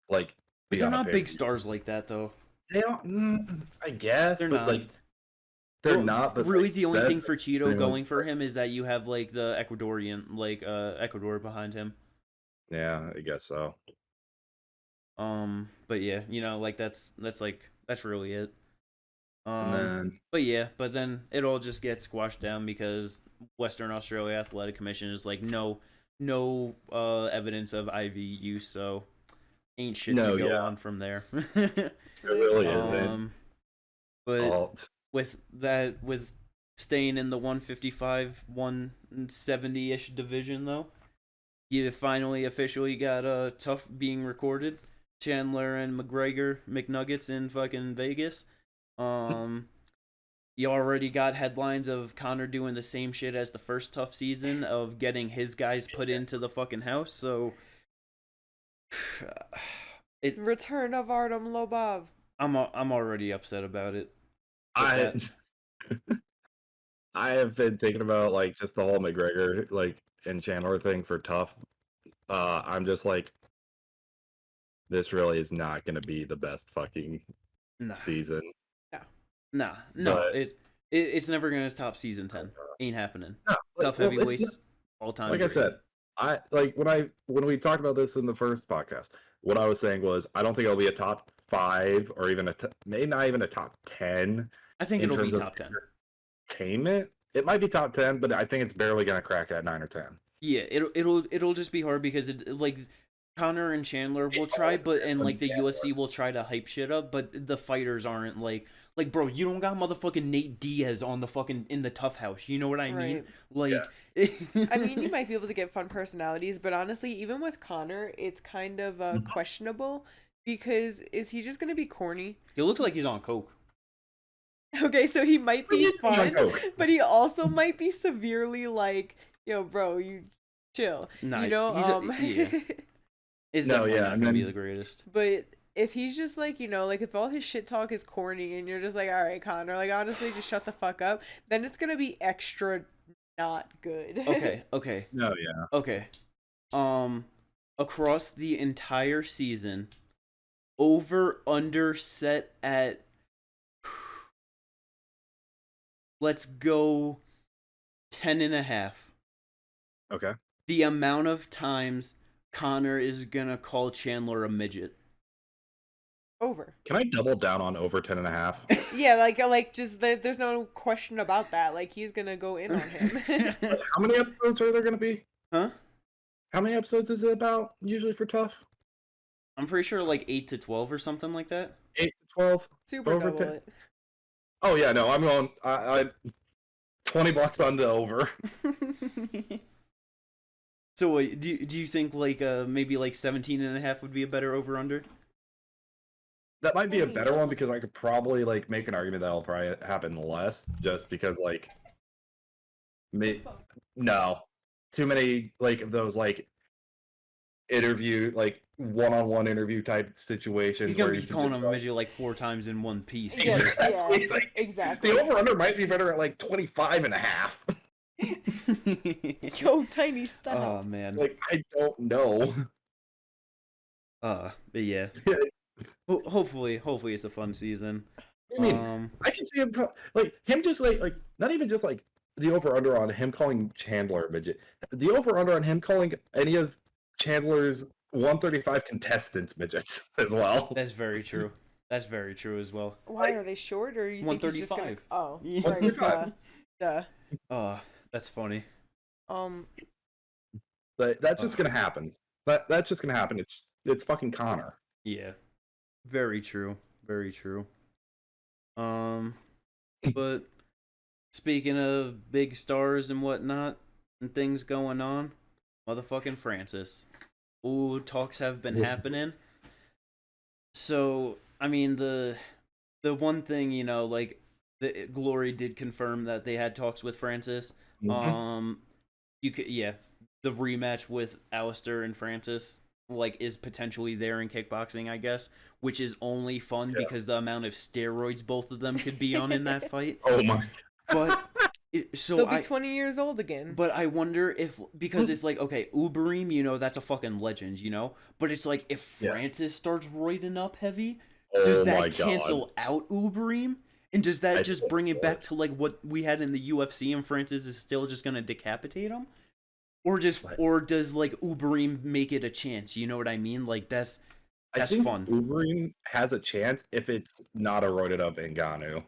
like be They're on a not big pay-per-view. stars like that though. They are, I guess, They're but not. like they're Well, not. But really, like, the only that's thing for Cheeto pretty much- going for him is that you have like the Ecuadorian, like Ecuador behind him. Yeah, I guess so. But yeah, you know, like that's really it. And then But yeah, but then it all just gets squashed down because Western Australia Athletic Commission is like no evidence of IV use, so ain't shit No, to go yeah. on from there. it really isn't. But Fault. with staying in the 155 170-ish division though, you finally officially got Tough being recorded. Chandler and McGregor McNuggets in fucking Vegas. You already got headlines of Conor doing the same shit as the first Tough season of getting his guys put into the fucking house, so Return of Artem Lobov. I'm already upset about it. I I have been thinking about like just the whole McGregor like and Chandler thing for Tough. I'm just like, this really is not going to be the best fucking Nah. season. No, But- it's never gonna top season 10. Ain't happening. No, Tough well, it's heavyweights all time. like I said, I like when we talked about this in the first podcast, what I was saying was I don't think it'll be a top 5 or even maybe not even a top 10 I think in it'll be terms of top 10. entertainment. It might be top 10, but I think it's barely gonna crack at 9 or 10. Yeah, it'll just be hard because like Connor and Chandler will try, but and like the UFC will try to hype shit up, but the fighters aren't like bro, you don't got motherfucking Nate Diaz on the fucking in the Tough House. You know what I mean? Like, I mean, you might be able to get fun personalities, but honestly, even with Connor, it's kind of questionable because is he just gonna be corny? he looks like he's on coke. Okay, so he might be He's on fun, coke. but he also might be severely like, yo, bro, you chill. Nah, You know, yeah. It's No, definitely yeah, not and gonna be then- the greatest. But if he's just like, you know, like if all his shit talk is corny and you're just like, all right, Connor, like honestly, just shut the fuck up, then it's gonna be extra not good. Okay. No, yeah. Okay. Across the entire season, over under set at let's go 10.5. Okay. The amount of times Connor is gonna call Chandler a midget. Over. Can I double down on over 10.5? Yeah, like just there's no question about that. Like he's gonna go in on him. How many episodes are there gonna be? Huh? How many episodes is it about usually for Tough? I'm pretty sure like 8 to 12 or something like that. 8 to 12. Super Over double 10. it. Oh yeah, no, I'm going. I $20 on the over. So what, do you think like maybe like 17.5 would be a better over under? That might be a better one because I could probably like make an argument that'll probably happen less, just because like, no, too many like of those like interview like one-on-one interview type situations. He's gonna where be you can calling just him a midget like 4 times in one piece. Yeah, Exactly. yeah, Like, exactly. the over-under might be better at like 25.5. Yo, tiny stuff. Oh man. Like I don't know. But yeah. Hopefully it's a fun season. I mean, I can see him like him just like not even just like the over under on him calling Chandler a midget. The over under on him calling any of Chandler's 135 contestants midgets as well. That's very true. That's very true as well. Why are they short, or you think he's just gonna? 135. Oh, Yeah. right. Duh. That's funny. But that's just gonna happen. That's just gonna happen. It's fucking Connor. Yeah. Very true. Very true. But speaking of big stars and whatnot and things going on, motherfucking Francis. Ooh, talks have been happening. So, I mean, the one thing, you know, like the Glory did confirm that they had talks with Francis. Mhm. You could, yeah, the rematch with Alistair and Francis like is potentially there in kickboxing, I guess, which is only fun because the amount of steroids both of them could be on in that fight. Oh my. But so They'll be 20 years old again. But I wonder if, because it's like, okay, Uberim, you know, that's a fucking legend, you know? But it's like, if Francis starts roiding up heavy, does that cancel out Uberim? And does that just bring it back to like what we had in the UFC and Francis is still just gonna decapitate him? Or does like Uberim make it a chance? You know what I mean? Like that's I think fun. Uberim has a chance if it's not a roided up Ngannou.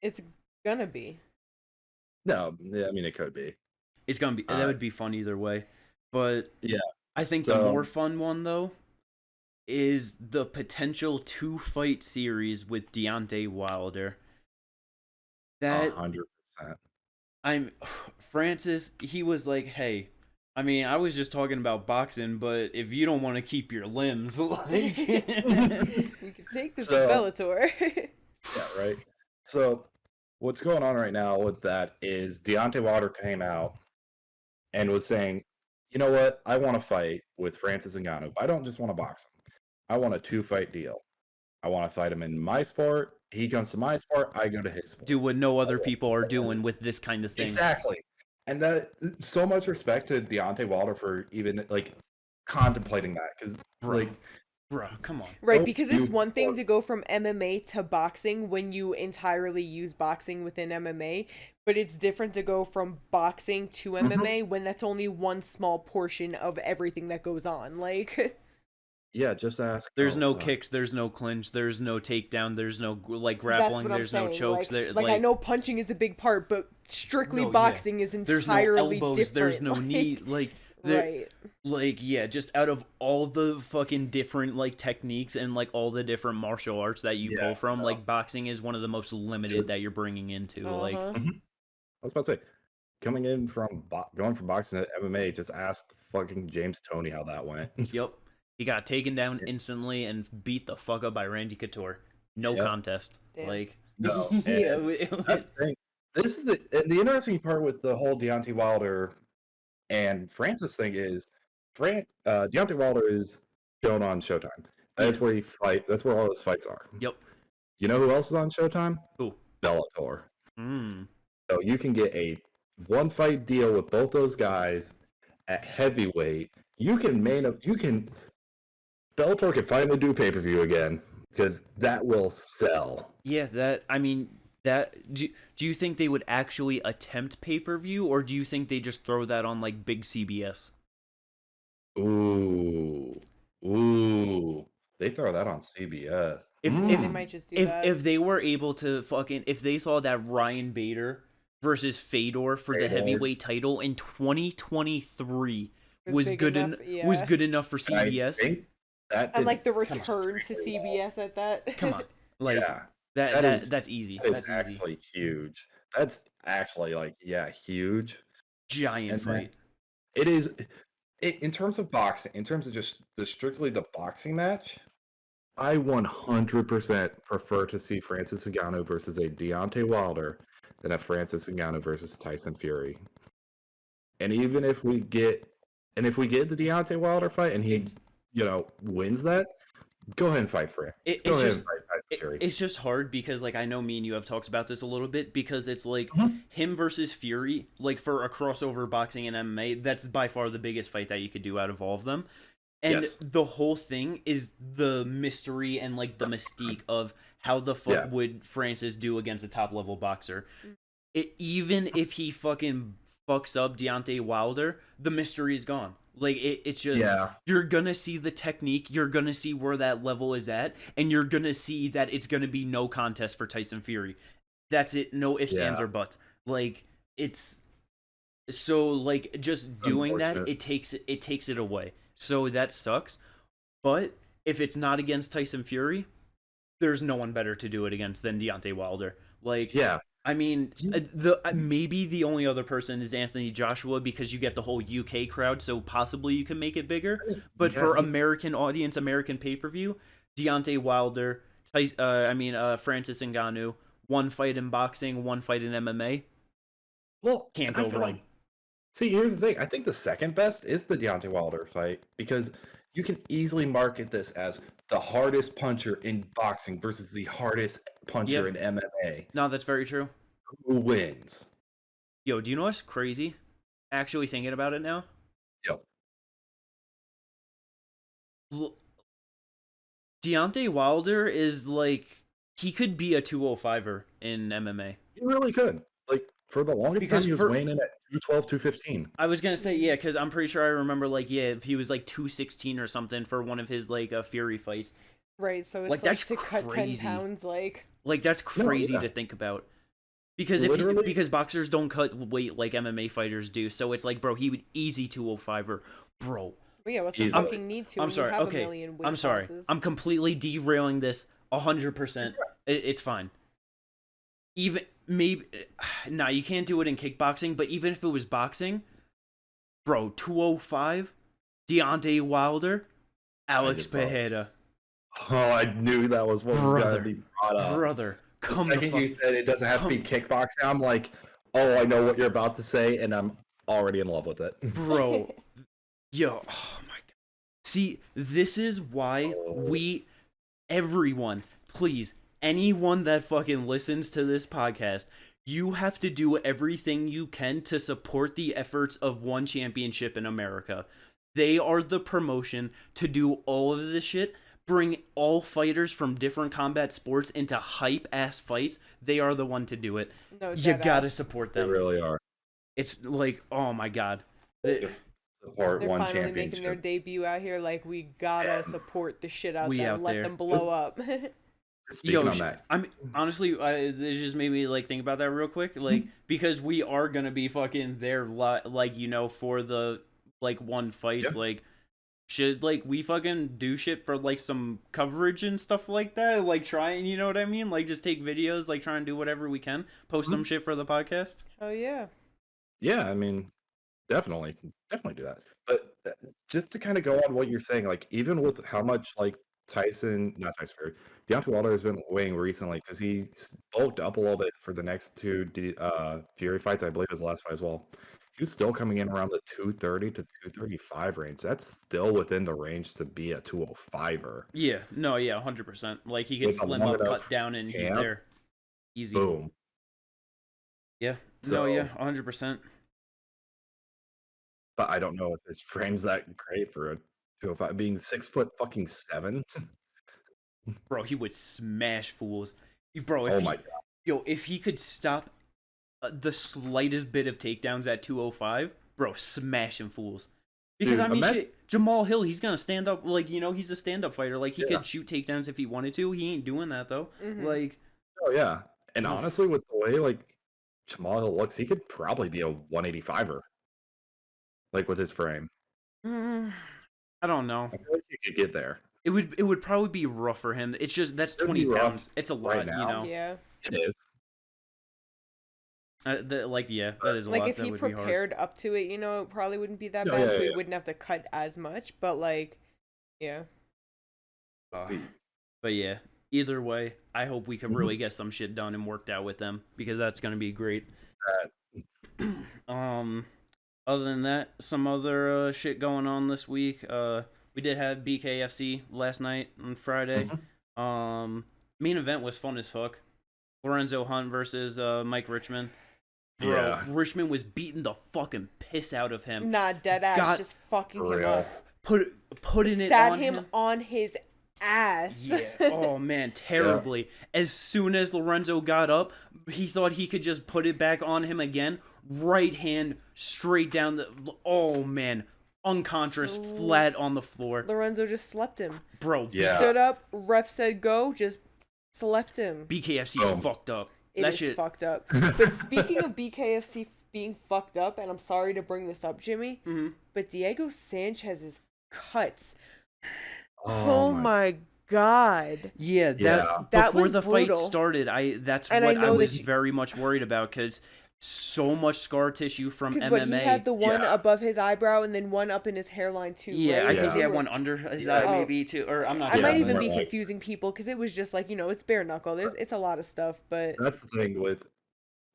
It's gonna be. No, yeah, I mean it could be. It's gonna be that would be fun either way. But yeah, I think the more fun one though is the potential 2-fight series with Deontay Wilder. That 100%. Francis, he was like, hey, I mean, I was just talking about boxing, but if you don't want to keep your limbs, like... We can take this to Bellator. Yeah, right. So, what's going on right now with that is Deontay Wilder came out and was saying, you know what, I want to fight with Francis Ngannou, but I don't just want to box him. I want a 2-fight deal. I want to fight him in my sport. He comes to my sport. I go to his sport. Do what no other people are doing with this kind of thing. Exactly. And that so much respect to Deontay Wilder for even like contemplating that, because like, bro, come on. Right, because it's one thing to go from MMA to boxing when you entirely use boxing within MMA, but it's different to go from boxing to MMA when that's only one small portion of everything that goes on. Like, Yeah, just ask. There's no kicks, there's no clinch, there's no takedown, there's no like That's grappling, what I'm there's no saying. chokes. Like I know punching is a big part, but strictly No, yeah. boxing is There's no entirely elbows, different. there's no knee, right. Like yeah, just out of all the fucking different like techniques and like all the different martial arts that you pull from, like boxing is one of the most limited that you're bringing into. Like I was about to say, coming in from going from boxing to MMA, just ask fucking James Toney how that went. Yep. He got taken down instantly and beat the fuck up by Randy Couture. No contest. Damn. Like No. yeah. This is the interesting part with the whole Deontay Wilder and Francis thing is, Deontay Wilder is shown on Showtime. That's where he fight. That's where all his fights are. Yep. You know who else is on Showtime? Who? Bellator. Mm. So you can get a one fight deal with both those guys at heavyweight. Bellator can finally do pay-per-view again because that will sell. Yeah, do you think they would actually attempt pay-per-view, or do you think they just throw that on like big CBS? Ooh. They throw that on CBS. They might just do that. If they were able to if they saw that Ryan Bader versus Fedor for the heavyweight title in 2023 was good enough for CBS. And like the return to CBS at that. Come on. Like that's easy. That's actually huge. That's actually huge. Giant fight. It is in terms of boxing, in terms of just strictly the boxing match, I 100% prefer to see Francis Ngannou versus a Deontay Wilder than a Francis Ngannou versus Tyson Fury. And even if we get the Deontay Wilder fight and he wins that, go ahead and fight for it. It's just hard because like I know me and you have talked about this a little bit because it's like him versus Fury, like for a crossover boxing and MMA, that's by far the biggest fight that you could do out of all of them. And the whole thing is the mystery and like the mystique of how the fuck would Francis do against a top level boxer. Even if he fucking fucks up Deontay Wilder, the mystery is gone. Like it's just you're gonna see the technique, you're gonna see where that level is at, and you're gonna see that it's gonna be no contest for Tyson Fury. That's it. No ifs, ands, or buts. Like it's so like just doing that, it takes it away. So that sucks. But if it's not against Tyson Fury, there's no one better to do it against than Deontay Wilder. Like I mean, maybe the only other person is Anthony Joshua because you get the whole UK crowd, so possibly you can make it bigger. But for American audience, American pay-per-view, Deontay Wilder, Francis Ngannou, one fight in boxing, one fight in MMA. Well, can't go wrong. See, here's the thing. I think the second best is the Deontay Wilder fight because you can easily market this as the hardest puncher in boxing versus the hardest puncher in MMA. No, that's very true. Who wins? Yo, do you know what's crazy? Actually thinking about it now. Deontay Wilder is like, he could be a 205er in MMA. He really could. Like, for the longest time, he was weighing in at 212, 215. I was going to say, because I'm pretty sure I remember, like, if he was like 216 or something for one of his, like, Fury fights. Right, so it's like that's to cut 10 pounds, like that's crazy to think about. Because because boxers don't cut weight like MMA fighters do, so it's like, bro, he would easy 205er, bro. Well, yeah, what's the fucking need to? I'm sorry. Okay, I'm sorry. Classes? I'm completely derailing this 100%. It's fine. Even maybe, nah, you can't do it in kickboxing. But even if it was boxing, bro, 205, Deontay Wilder, Alex Pereira. Oh, I knew that was what was going to be brought up. Brother, come the fuck. You said it doesn't have to be kickboxing. I'm like, oh, I know what you're about to say, and I'm already in love with it. Bro, yo, oh my god. See, this is why everyone, please, anyone that fucking listens to this podcast, you have to do everything you can to support the efforts of One Championship in America. They are the promotion to do all of this shit. Bring all fighters from different combat sports into hype-ass fights. They are the one to do it. No, you gotta support them. They really are. It's like, oh my god. It's Part They're one finally making their championship. debut out here. Like, we gotta support the shit out We them. out Let there. them blow up. Speaking Yo, on that, I mean, honestly, it just made me like think about that real quick, like because we are gonna be fucking there, like for the like one fights, yeah, like should like we fucking do shit for like some coverage and stuff like that, like try and you know what I mean, like just take videos, like try and do whatever we can, post some shit for the podcast. Oh yeah. yeah. I mean, definitely do that. But just to kind of go on what you're saying, like even with how much like not Tyson Fury, Deontay Wilder has been weighing recently because he bulked up a little bit for the next two Fury fights. I believe his last fight as well. He was still coming in around the 230 to 235 range. That's still within the range to be a 205er. Yeah, no, yeah, 100%. Like he could With a slim long up, enough cut down, and he's camp, there, easy. boom. Yeah, no, So, yeah, 100%. but I don't know if his frame's that great for a 205, being 6 foot fucking 7. Bro, he would smash fools. Bro, if Oh he, my god. yo, if he could stop the slightest bit of takedowns at 205, bro, smashing fools. Because Dude, I mean, shit, Jamal Hill, he's gonna stand up, like he's a stand-up fighter. Like he Yeah. could shoot takedowns if he wanted to. He ain't doing that though. Mhm. Like, Oh yeah. And honestly, with the way like Jamal Hill looks, he could probably be a 185er. Like with his frame. I don't know. I feel like he could get there. It would probably be rough for him. It's just that's It'd be 20 rough pounds. It's a lot, right now. Yeah. It is. That is a Like lot. if That he would be hard. prepared up to it, it probably wouldn't be that No, bad, yeah, so he yeah. wouldn't have to cut as much. But like, yeah. But yeah, either way, I hope we can really get some shit done and worked out with them because that's gonna be great. Other than that, some other shit going on this week. We did have BKFC last night on Friday. Main event was fun as fuck. Lorenzo Hunt versus Mike Richmond. Bro, Yeah. Richmond was beating the fucking piss out of him. Nah, dead ass, Got- just fucking him Real. up. Putting it Sat on him on his ass. Yeah. Oh man, terribly. As soon as Lorenzo got up, he thought he could just put it back on him again. Right hand straight down the. Oh man, unconscious, flat on the floor. Lorenzo just slept him. Bro, Yeah. Stood up, ref said go, just slept him. BKFC's Boom. fucked up. It That is shit. fucked up. But speaking of BKFC being fucked up, and I'm sorry to bring this up, Jimmy, but Diego Sanchez's cuts. Oh my god. Yeah, Yeah. That before was the brutal. fight started, that's And I what I know that was you- very much worried about because so much scar tissue from Because MMA. he had the one Yeah. above his eyebrow and then one up in his hairline too. Yeah, right? I think Yeah. he had one under his Yeah. eye maybe too, or I'm not I sure. might Yeah, even be like- confusing people because it was just like, it's bare knuckle. It's a lot of stuff, but That's the thing with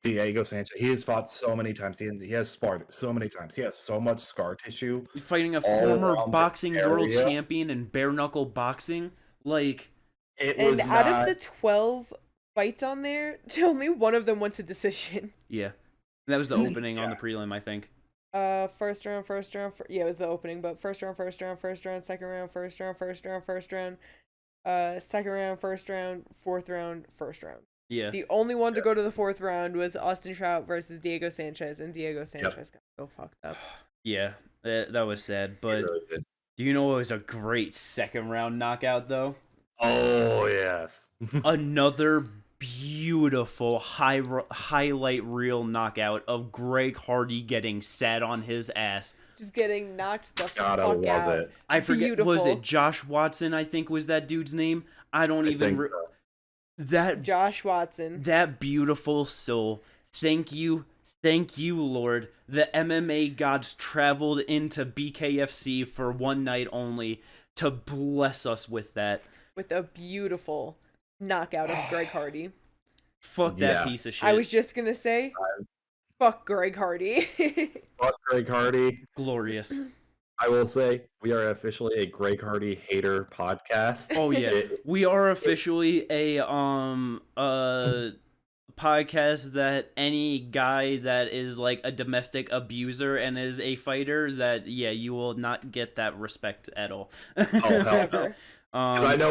Diego Sanchez. He has fought so many times. He has sparred so many times. He has so much scar tissue. Fighting a all former around the boxing world area. champion in bare knuckle boxing, like. It and was out not. of the 12 fights on there, only one of them went to decision. Yeah, that was the opening on the prelim, I think. First round, yeah, it was the opening, but first round, second round, first round, second round, first round, fourth round, first round. Yeah, The only one to go to the fourth round was Austin Trout versus Diego Sanchez, and Diego Sanchez got so fucked up. yeah, that was sad. But really good. do you know it was a great second round knockout though? Oh yes. Another beautiful highlight reel knockout of Greg Hardy getting sat on his ass. Just getting knocked the Gotta fuck love out. it. I forget, Beautiful. was it Josh Watson? I think was that dude's name. I don't I even. think so. That Josh Watson. That beautiful soul. Thank you, Lord. The MMA gods traveled into BKFC for one night only to bless us with that. With a beautiful knockout of Greg Hardy. Fuck that Yeah. piece of shit. I was just gonna say, fuck Greg Hardy. Fuck Greg Hardy. glorious. I will say we are officially a Greg Hardy hater podcast. Oh yeah, It- we are officially a podcast that any guy that is like a domestic abuser and is a fighter that you will not get that respect at all. Oh hell no. Never. 'Cause I know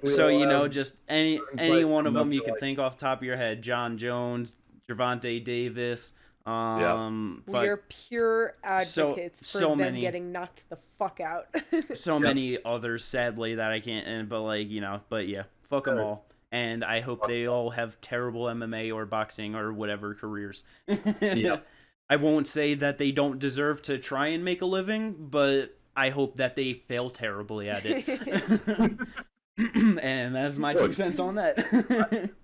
So we'll have just any certain fights one of coming them up you to, can like- think off the top of your head: John Jones, Gervonta Davis, We are pure advocates for so them many getting knocked the fuck out. so many others, sadly, that I can't. But like, but yeah, fuck them all. And I hope they all have terrible MMA or boxing or whatever careers. Yeah. I won't say that they don't deserve to try and make a living, but I hope that they fail terribly at it. And that's my 2 cents on that.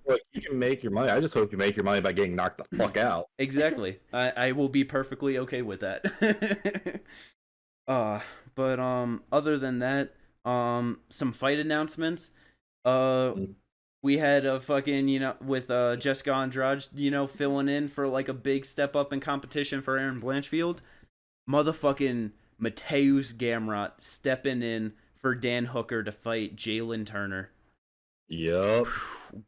Look, you can make your money. I just hope you make your money by getting knocked the fuck out. Exactly. I will be perfectly okay with that. But other than that, some fight announcements. We had a fucking, with Jessica Andrade, filling in for like a big step up in competition for Aaron Blanchfield. Motherfucking Mateusz Gamrot stepping in for Dan Hooker to fight Jalen Turner. Yep.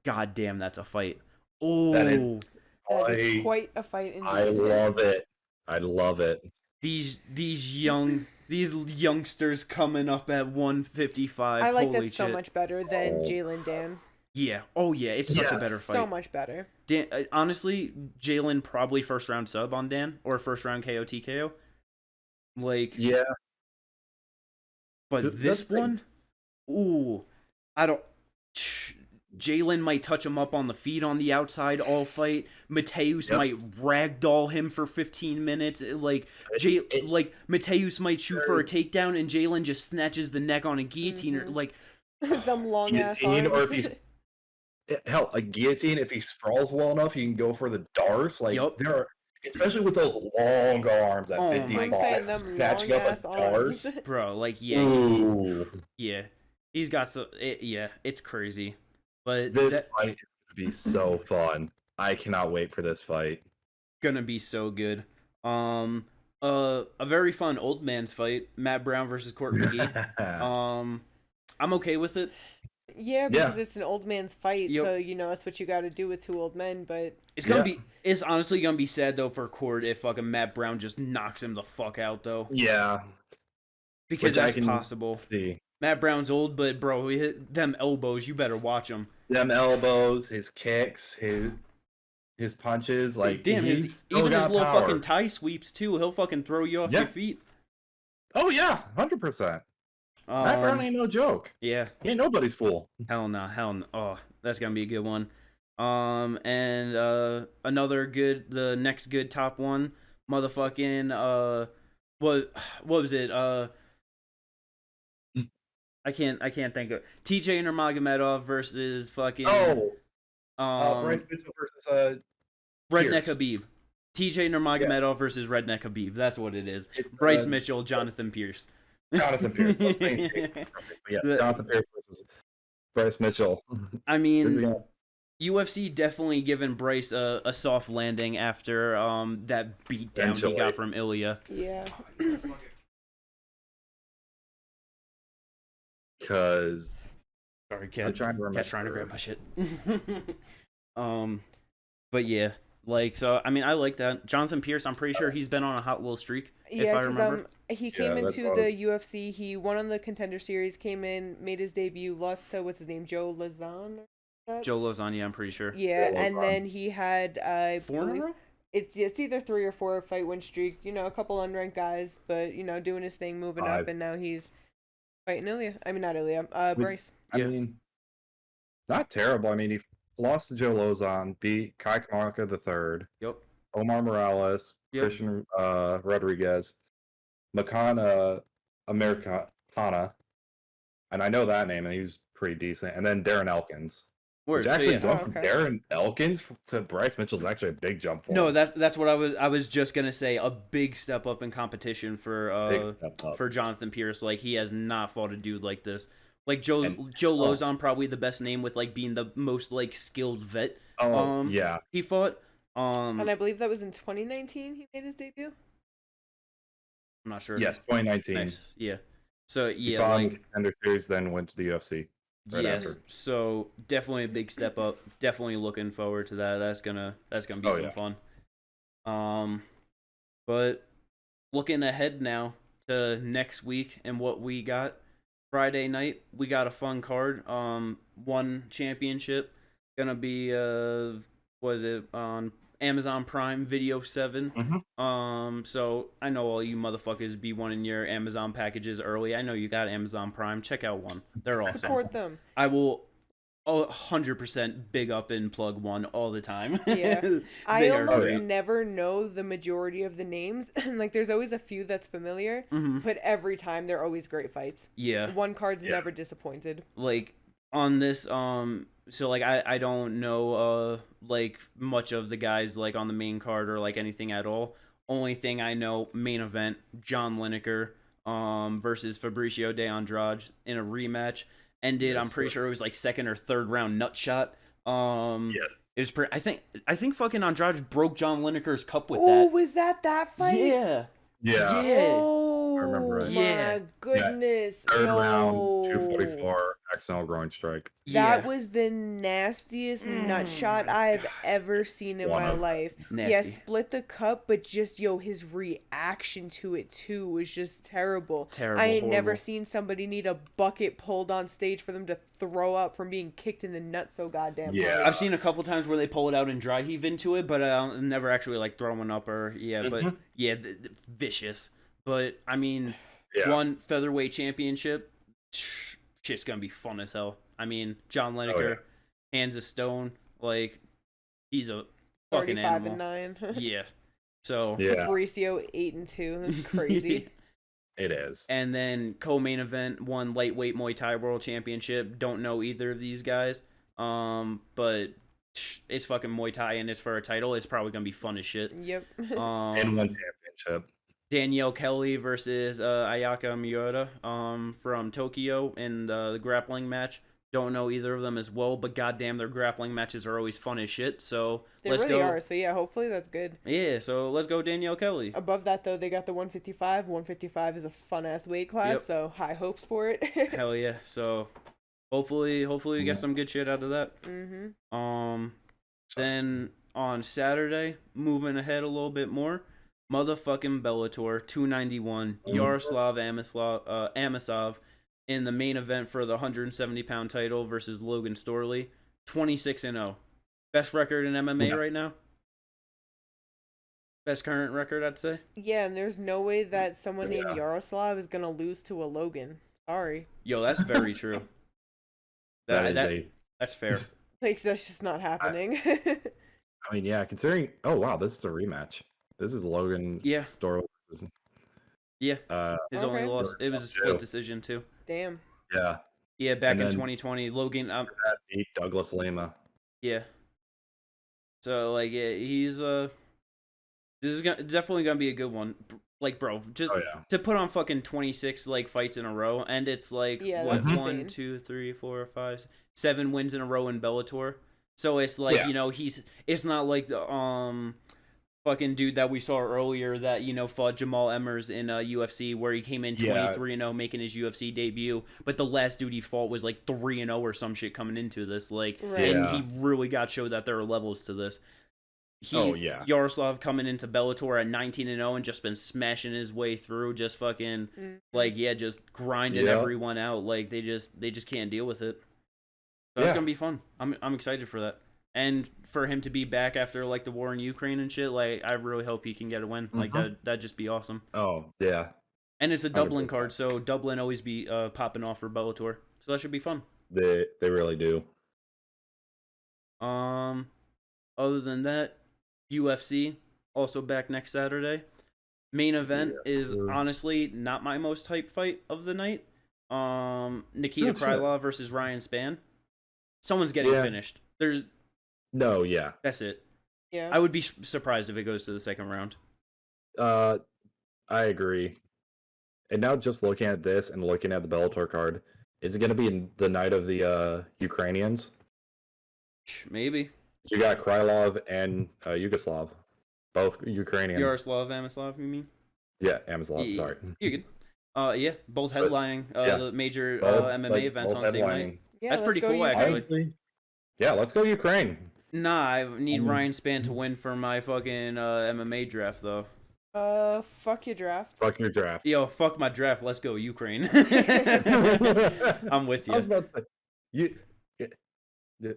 God damn, that's a fight. Oh, that is quite a fight indeed. I love it. I love it. These youngsters coming up at 155. I like Holy that shit. so much better than Jalen Dan. Yeah. Oh yeah, it's such a better fight. So much better. Dan, honestly, Jalen probably first round sub on Dan or first round KO TKO. Like, yeah. But this one, ooh, I don't. Jalen might touch him up on the feet on the outside all fight. Mateusz might ragdoll him for 15 minutes. Like Mateusz might shoot for a takedown and Jalen just snatches the neck on a guillotine. Or like them long ass arms. Or if he's hell, a guillotine. If he sprawls well enough, he can go for the darts. Like there are. Especially with those long arms at 55, snatching up a dart. Bro, like, yeah. He's got it's crazy. But this fight is going to be so fun. I cannot wait for this fight. Gonna be so good. A very fun old man's fight, Matt Brown versus Court McGee. I'm okay with it. Yeah, because it's an old man's fight, so that's what you got to do with 2 old men. But it's honestly gonna be sad though for Court if fucking Matt Brown just knocks him the fuck out though. Yeah, because that's possible. See, Matt Brown's old, but bro, he hit them elbows. You better watch him. Them elbows, his kicks, his punches, like damn, even his little fucking tie sweeps too. He'll fucking throw you off your feet. Oh yeah, 100%. Matt Brown ain't no joke. Yeah. He ain't nobody's fool. Hell no. Oh, that's gonna be a good one. And the next good top one, motherfucking what was it? I can't think of TJ Nurmagomedov versus fucking Bryce Mitchell versus Redneck Habib. TJ Nurmagomedov versus Redneck Habib. That's what it is. It's, Bryce Mitchell, Jonathan Pierce. Jonathan Pierce. Jonathan Pierce versus Bryce Mitchell. I mean, UFC definitely given Bryce a soft landing after that beatdown he got from Ilya. Yeah. Because sorry, Kat. I'm trying to remember. Kat's trying to grab my shit. But yeah. Like, so, I mean, I like that. Jonathan Pierce, I'm pretty sure he's been on a hot little streak, if I remember. He came into the UFC, he won on the Contender Series, came in, made his debut, lost to, what's his name, Joe Lozon? Joe Lozon, yeah, I'm pretty sure. Yeah, and then he had, 4 in a row? It's either 3 or 4 fight win streak, a couple unranked guys, but, doing his thing, moving up, and now he's fighting Ilya. I mean, not Ilya, Bryce. I mean, not terrible. I mean, he lost to Joe Lozon, beat Kai Kamaka III. Yep. Omar Morales, Christian Rodriguez, Makana Americana, and I know that name, and he was pretty decent. And then Darren Elkins. Which actually going from Darren Elkins to Bryce Mitchell is actually a big jump for him. That's what I was just gonna say. A big step up in competition for Jonathan Pierce. Like, he has not fought a dude like this. Like Joe Lozon, probably the best name with like being the most like skilled vet. Yeah. He fought. And I believe that was in 2019 he made his debut. I'm not sure. Yes, 2019. Nice. Yeah. So yeah, he fought in the Contender Series, then went to the UFC. Yes. So definitely a big step up. Definitely looking forward to that. That's gonna be some fun. But looking ahead now to next week and what we got. Friday night, we got a fun card. One championship gonna be was it on Amazon Prime Video 7. So I know all you motherfuckers be wanting your Amazon packages early. I know you got Amazon Prime. Check out one. They're awesome. Support them. I will 100% big up and plug one all the time. Yeah. I almost never know the majority of the names. Like, there's always a few that's familiar, but every time they're always great fights. Yeah. One card's never disappointed. Like, on this, so, like, I don't know, like, much of the guys, like, on the main card or, like, anything at all. Only thing I know, main event, John Lineker, versus Fabricio de Andrade in a rematch. Ended, I'm pretty sure it was like second or third round nut shot. It was I think fucking Andrade broke John Lineker's cup with that. Oh, was that fight? Yeah. Oh, I remember it. My goodness. Third round, 244, accidental groin strike. That was the nastiest nut shot I've ever seen in my life. Nasty. Yeah, split the cup, but just, his reaction to it, too, was just terrible. I ain't never seen somebody need a bucket pulled on stage for them to throw up from being kicked in the nuts so goddamn hard. I've seen a couple times where they pull it out and dry heave into it, but never actually, like, throwing up or, but, vicious. But, I mean, one featherweight championship, shit's gonna be fun as hell. I mean, John Lineker, hands of stone, like, he's a fucking animal. 35-9. Yeah. So Fabricio 8-2. That's crazy. It is. And then co-main event, one lightweight Muay Thai World Championship. Don't know either of these guys. But it's fucking Muay Thai and it's for a title. It's probably gonna be fun as shit. Yep. And one championship. Danielle Kelly versus Ayaka Miura from Tokyo in the grappling match. Don't know either of them as well, but goddamn, their grappling matches are always fun as shit. So let's go. They really are. So yeah, hopefully that's good. Yeah, so let's go Danielle Kelly. Above that though, they got the 155. 155 is a fun ass weight class, so high hopes for it. Hell yeah. So hopefully we get some good shit out of that. Then on Saturday, moving ahead a little bit more. Motherfucking Bellator 291, Yaroslav Amosov in the main event for the 170-pound title versus Logan Storley. 26-0. Best record in MMA right now? Best current record, I'd say. Yeah, and there's no way that someone named Yaroslav is going to lose to a Logan. Sorry. Yo, that's very true. That's fair. Like, that's just not happening. I mean, yeah, considering... Oh, wow, this is a rematch. This is Logan Storley. Yeah. His only loss. It was a split decision, too. Damn. Yeah. Yeah, back in 2020, Logan... beat Douglas Lima. Yeah. So, like, he's... This is definitely going to be a good one. Like, bro, just to put on fucking 26, like, fights in a row, and it's, like, what, 1, 2, 3, 4, 5, 7 wins in a row in Bellator. So it's, like, it's not like the, fucking dude that we saw earlier that, fought Jamal Emmers in UFC where he came in 23-0 making his UFC debut, but the last dude he fought was like 3-0 or some shit coming into this, like, and he really showed that there are levels to this. Yaroslav coming into Bellator at 19-0 and just been smashing his way through, just fucking just grinding everyone out. Like they just can't deal with it. So it's gonna be fun. I'm excited for that. And for him to be back after, like, the war in Ukraine and shit, like, I really hope he can get a win. Like, that'd just be awesome. Oh, yeah. And it's a Dublin card, so Dublin always be popping off for Bellator. So that should be fun. They really do. Other than that, UFC, also back next Saturday. Main event is honestly not my most hype fight of the night. Nikita Krylov versus Ryan Spann. Someone's getting finished. That's it. Yeah. I would be surprised if it goes to the second round. I agree. And now just looking at this and looking at the Bellator card, is it going to be the night of the Ukrainians? Maybe. You got Krylov and Yugoslav, both Ukrainian. Yaroslav Amosov, you mean? Yeah, Amosov, sorry. You're good. Both headlining the major MMA events on the same night. Yeah, that's pretty cool, actually. Yeah, let's go Ukraine. Nah, I need Ryan Spann to win for my fucking MMA draft, though. Fuck your draft. Fuck your draft. Yo, fuck my draft. Let's go Ukraine. I'm with you. I was about to say,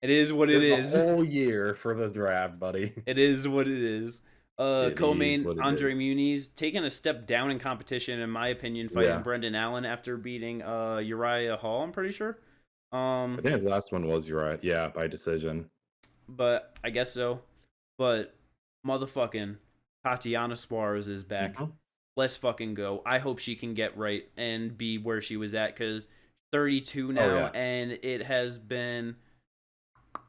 It is what it There's is. a whole year for the draft, buddy. It is what it is. It is Co-main what it Andre is. Muniz taking a step down in competition, in my opinion, fighting Yeah. Brendan Allen after beating Uriah Hall. I'm pretty sure. I think his last one was Uriah. Yeah, by decision. But I guess so. But motherfucking Tatiana Suarez is back. Mhm. Let's fucking go. I hope she can get right and be where she was at, because 32 now, yeah. and it has been,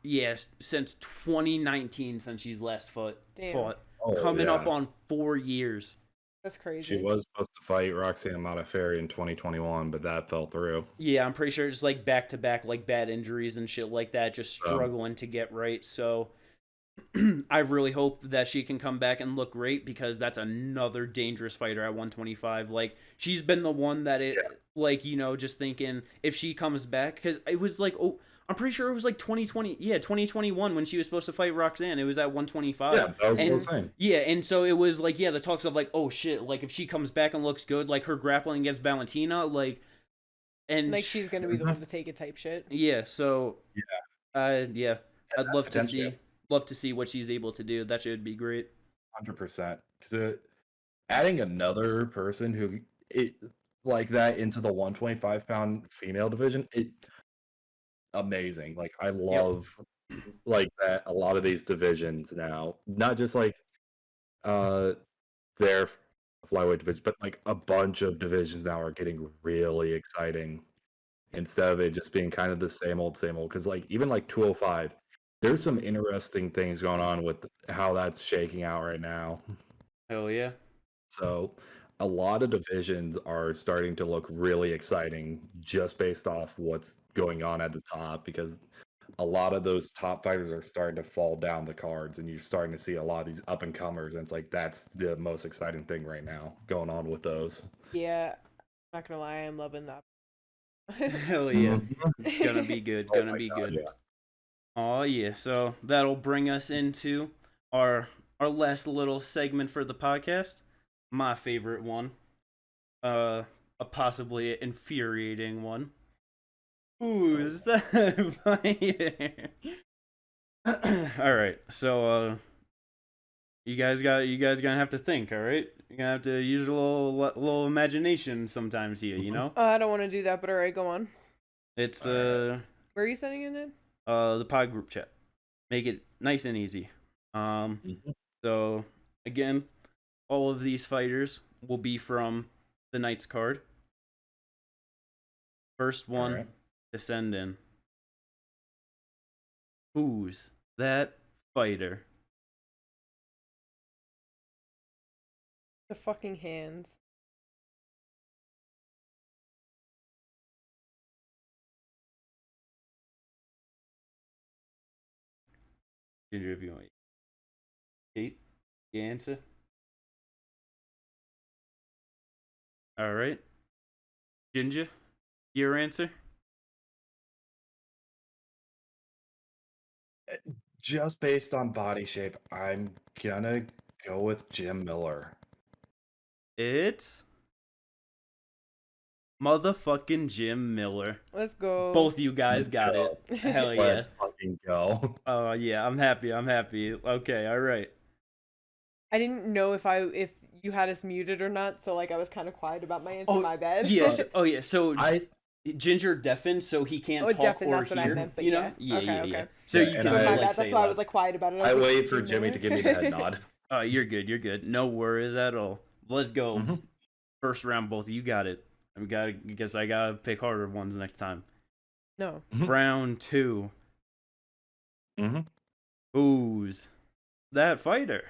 yes, since 2019 since she's last fought. Oh, Coming up yeah. on 4 years. That's crazy. She was supposed to fight Roxanne Modafferi in 2021, but that fell through. Yeah, I'm pretty sure it's like back to back, like bad injuries and shit like that, just struggling to get right. So I really hope that she can come back and look great, because that's another dangerous fighter at 125. Like, she's been the one that like, you know, just thinking if she comes back, because it was like, I'm pretty sure it was like 2021 when she was supposed to fight Roxanne. It was at 125. Yeah, that was insane. Yeah, and so it was like, the talks of like, oh shit, like if she comes back and looks good, like her grappling against Valentina, like, and like she's gonna be the one to take it type shit. Yeah, so yeah, I'd love to see what she's able to do. That should be great. 100%. Because adding another person who like that into the 125-pound female division, amazing. Like, I love like that. A lot of these divisions now, not just like their flyweight division, but like a bunch of divisions now are getting really exciting, instead of it just being kind of the same old. Because like even like 205, there's some interesting things going on with how that's shaking out right now. Hell yeah. So a lot of divisions are starting to look really exciting just based off what's going on at the top, because a lot of those top fighters are starting to fall down the cards, and you're starting to see a lot of these up and comers, and it's like that's the most exciting thing right now going on with those. Yeah, I'm not gonna lie, I'm loving that. Hell yeah. It's gonna be good. Oh Gonna my be God, good. yeah. Oh yeah. So that'll bring us into our last little segment for the podcast. My favorite one. A possibly infuriating one. Who's that fighter? All right. So you guys gonna have to think, all right? You're gonna have to use a little imagination sometimes here, you know? I don't want to do that, but alright, go on. It's Where are you sending it in? the pod group chat. Make it nice and easy. So again, all of these fighters will be from the night's card. First one to send in. Who's that fighter? The fucking hands. Ginger, if you want. Kate, you answer. All right. Ginger, your answer. Just based on body shape, I'm gonna go with Jim Miller. It's motherfucking Jim Miller. Let's go. Both you guys Let's got go. it. Hell yeah. Let's fucking go. Oh yeah, I'm happy. Okay, all right. I didn't know if you had us muted or not, so like I was kind of quiet about my answer. My bad. Yes. Yeah. So I Ginger deafened, so he can't talk deafened, or that's hear. what I meant, but you know? yeah. Okay. So Yeah, you and can I- My like bad. say That's why I loud. was like quiet about it. I was like, wait for Jim Jimmy Miller? to give me the head nod. Oh, you're good. You're good. No worries at all. Let's go. Mhm. First round, both of you got it. I guess I gotta pick harder ones next time. No. Round 2. Mhm. Who's that fighter?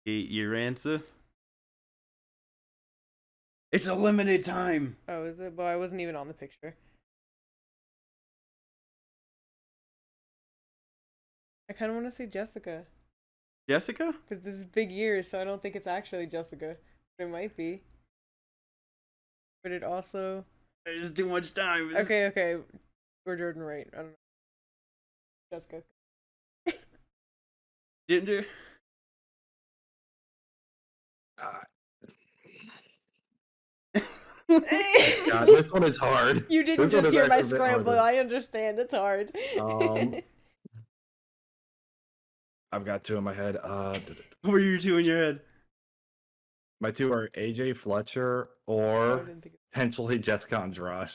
Your answer? It's a limited time. Oh, is it? Well, I wasn't even on the picture. I kind of want to say Jessica. Jessica? Because this is big years, so I don't think it's actually Jessica. But it might be. But it also... There's too much time. Okay. Or Jordan Wright. I don't know. Jessica. Ginger. God, this one is hard. You didn't This one just is hear my actually a bit scramble. harder. I understand. It's hard. I've got two in my head. What were you two in your head? My two are AJ Fletcher or potentially Jessica Andrade.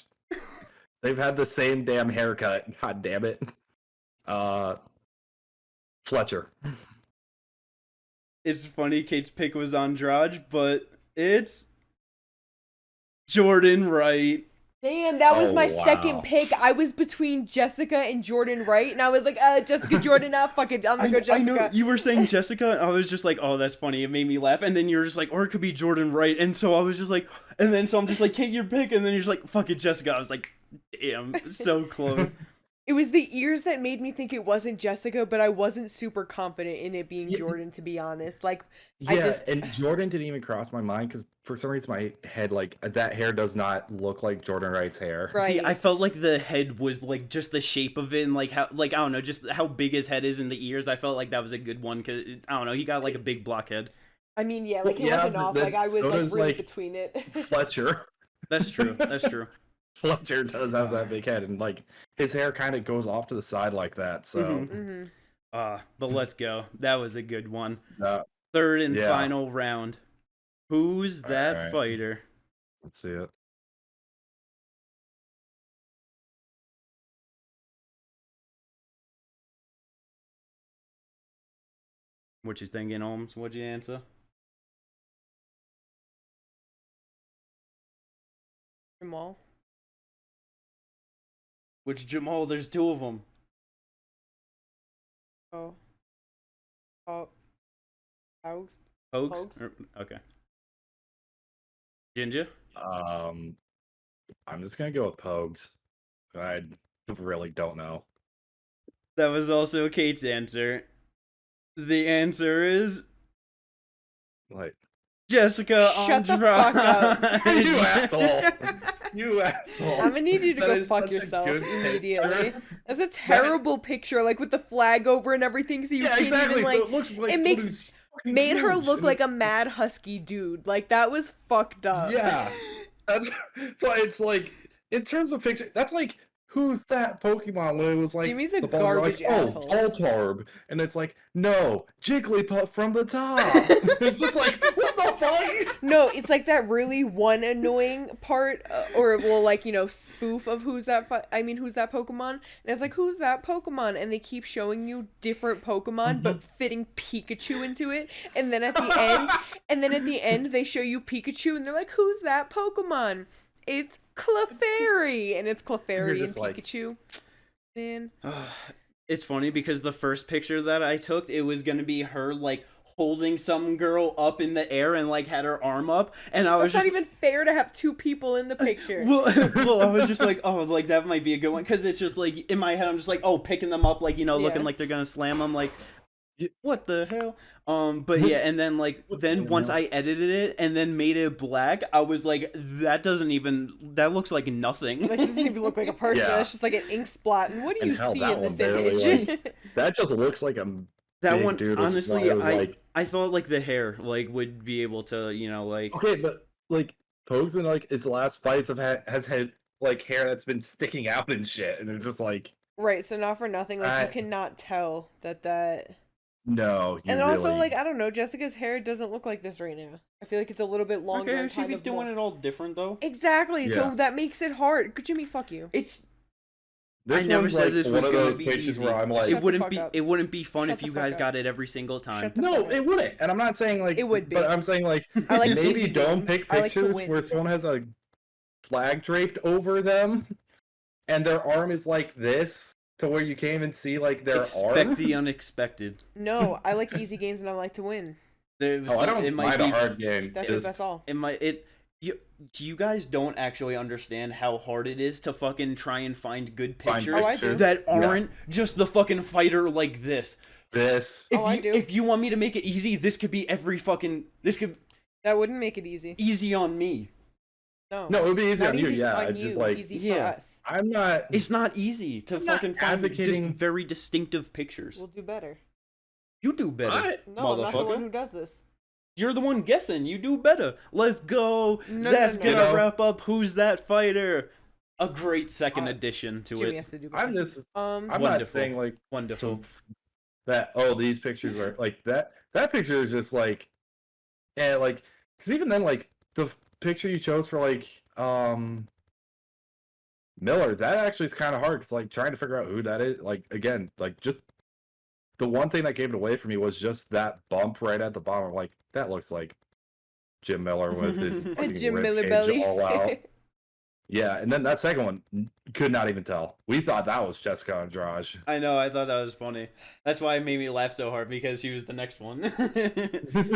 They've had the same damn haircut. God damn it. Fletcher. It's funny, Kate's pick was Andrade, but it's Jordan Wright. Damn, that was Oh, my wow. second pick. I was between Jessica and Jordan Wright, and I was like, Jessica, Jordan, fuck it, I'm gonna go Jessica. I know you were saying Jessica, and I was just like, oh, that's funny. It made me laugh. And then you're just like, or it could be Jordan Wright. And so I was just like, and then so I'm just like, Kate, your pick. And then you're just like, fuck it, Jessica. I was like, damn, so close. It was the ears that made me think it wasn't Jessica, but I wasn't super confident in it being Jordan, to be honest. Like, And Jordan didn't even cross my mind because for some reason my head, like, that hair does not look like Jordan Wright's hair. Right. See, I felt like the head was like just the shape of it, and like how, like I don't know, just how big his head is in the ears. I felt like that was a good one because I don't know, he got like a big blockhead. I mean, yeah, like it wasn't off. Like I was like really between it. Fletcher. That's true. That's true. Fletcher does have that big head, and like his hair kind of goes off to the side like that. So, but let's go. That was a good one. uh, Third and final round. Who's that right. fighter? Let's see it. What you thinking, Holmes? What'd you answer? Jamal. Which Jamal? There's two of them. Oh. Pogues. Pogues? Okay. Ginger? I'm just gonna go with Pogues. I really don't know. That was also Kate's answer. The answer is Like, Jessica Shut the Andrade. fuck up. you asshole! You asshole! I'm gonna need you to That go is fuck such a yourself good immediately. picture. That's a terrible picture, like with the flag over and everything, so you Yeah, can't exactly. even like. So it looks like it somebody makes who's fucking made her huge, look and like a mad husky dude. Like that was fucked up. Yeah, that's so. It's like in terms of picture, that's like who's that Pokemon when it was like Jimmy's a the ball, you're garbage like, asshole. Voltorb, and it's like no Jigglypuff from the top. It's just like what the fuck? No, it's like that really one annoying part, or well, like spoof of who's that. Who's that Pokemon? And it's like who's that Pokemon? And they keep showing you different Pokemon, but fitting Pikachu into it. And then at the end, they show you Pikachu, and they're like, who's that Pokemon? It's Clefairy, and it's Clefairy and like... Pikachu. Man, It's funny because the first picture that I took, it was gonna be her like holding some girl up in the air and like had her arm up, and I was that's just not even fair to have two people in the picture. well, I was just like, oh, like that might be a good one because it's just like in my head, I'm just like, oh, picking them up, like looking like they're gonna slam them, like. What the hell? But yeah, and then like once I edited it and then made it black, I was like, that looks like nothing. Like, it doesn't even look like a person. Yeah. It's just like an ink splat. And what do you see in this barely, image? like, that just looks like a That big one, dude, honestly, like... I thought like the hair like would be able to, like. Okay, but like Pogues in like his last fights has had like hair that's been sticking out and shit, and it's just like Right. So not for nothing, like you cannot tell that. No, and also, like, I don't know, Jessica's hair doesn't look like this right now. I feel like it's a little bit longer. Okay, she'd be doing it all different though. Exactly. Yeah. So that makes it hard. Jimmy, fuck you. I never said this was going to be easy. Where I'm like, it wouldn't be fun if you guys got it every single time. No, it wouldn't. And I'm not saying like it would be. But I'm saying like, maybe don't pick pictures where someone has a flag draped over them and their arm is like this. To where you can't even see like their arm. Expect the unexpected. No, I like easy games and I like to win. I don't mind a hard game. That's all. You guys don't actually understand how hard it is to fucking try and find good pictures I do. that aren't just the fucking fighter like this. I do. If you want me to make it easy, this could be That wouldn't make it easy. Easy on me. No, it would be easy on you. Easy Yeah, on it's just like easy for us. I'm not. It's not easy to fucking find advocating very distinctive pictures. We'll do better. You do better, No, I'm not the one motherfucker. who does this. You're the one guessing. You do better. Let's go. No, That's no. gonna wrap up Who's That Fighter? A great second addition to Jimmy it. has to do I'm better. just I'm not Wonderful. saying like Wonderful. that. Oh, these pictures are like that. That picture is just like, and like, because even then, like the picture you chose for like Miller, that actually is kind of hard because like trying to figure out who that is. Like again, like just the one thing that gave it away for me was just that bump right at the bottom. Like that looks like Jim Miller with his fucking Jim rib Miller cage belly. all out. Yeah, and then that second one, could not even tell. We thought that was Jessica Andrade. I know. I thought that was funny. That's why it made me laugh so hard because she was the next one.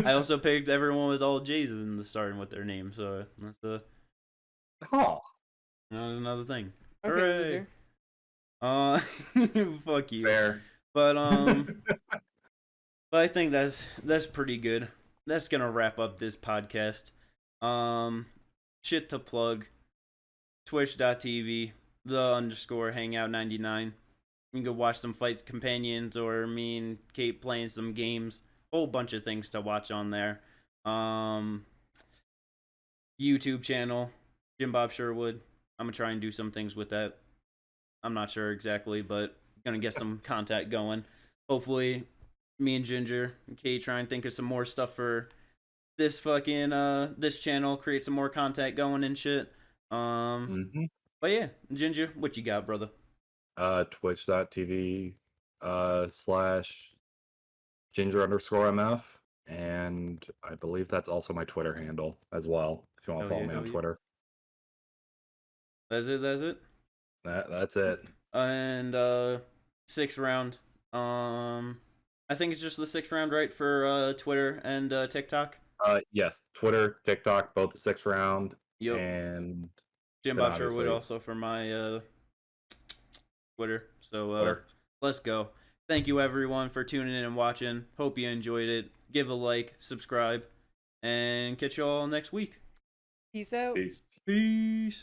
I also picked everyone with all J's in the starting with their name, so that's the. Oh, That was another thing. Okay, Hooray. loser. Fuck you. fair. But but I think that's pretty good. That's gonna wrap up this podcast. Shit to plug. Twitch.tv _hangout99. You can go watch some Fight Companions or me and Kate playing some games. Whole bunch of things to watch on there. YouTube channel, Jim Bob Sherwood. I'm gonna try and do some things with that. I'm not sure exactly, but gonna get some contact going. Hopefully, me and Ginger and Kate try and think of some more stuff for this fucking this channel. Create some more contact going and shit. But yeah, Ginger, what you got, brother? Twitch.tv /Ginger_MF, and I believe that's also my Twitter handle as well. If you want to follow me on Twitter. That's it. That's it. And 6th round. I think it's just the 6th round, right, for Twitter and TikTok. Yes, Twitter, TikTok, both the 6th round. Yep. And Jim then Bob Sherwood also for my Twitter. So let's go. Thank you everyone for tuning in and watching. Hope you enjoyed it. Give a like, subscribe, and catch you all next week. Peace out. Peace. Peace.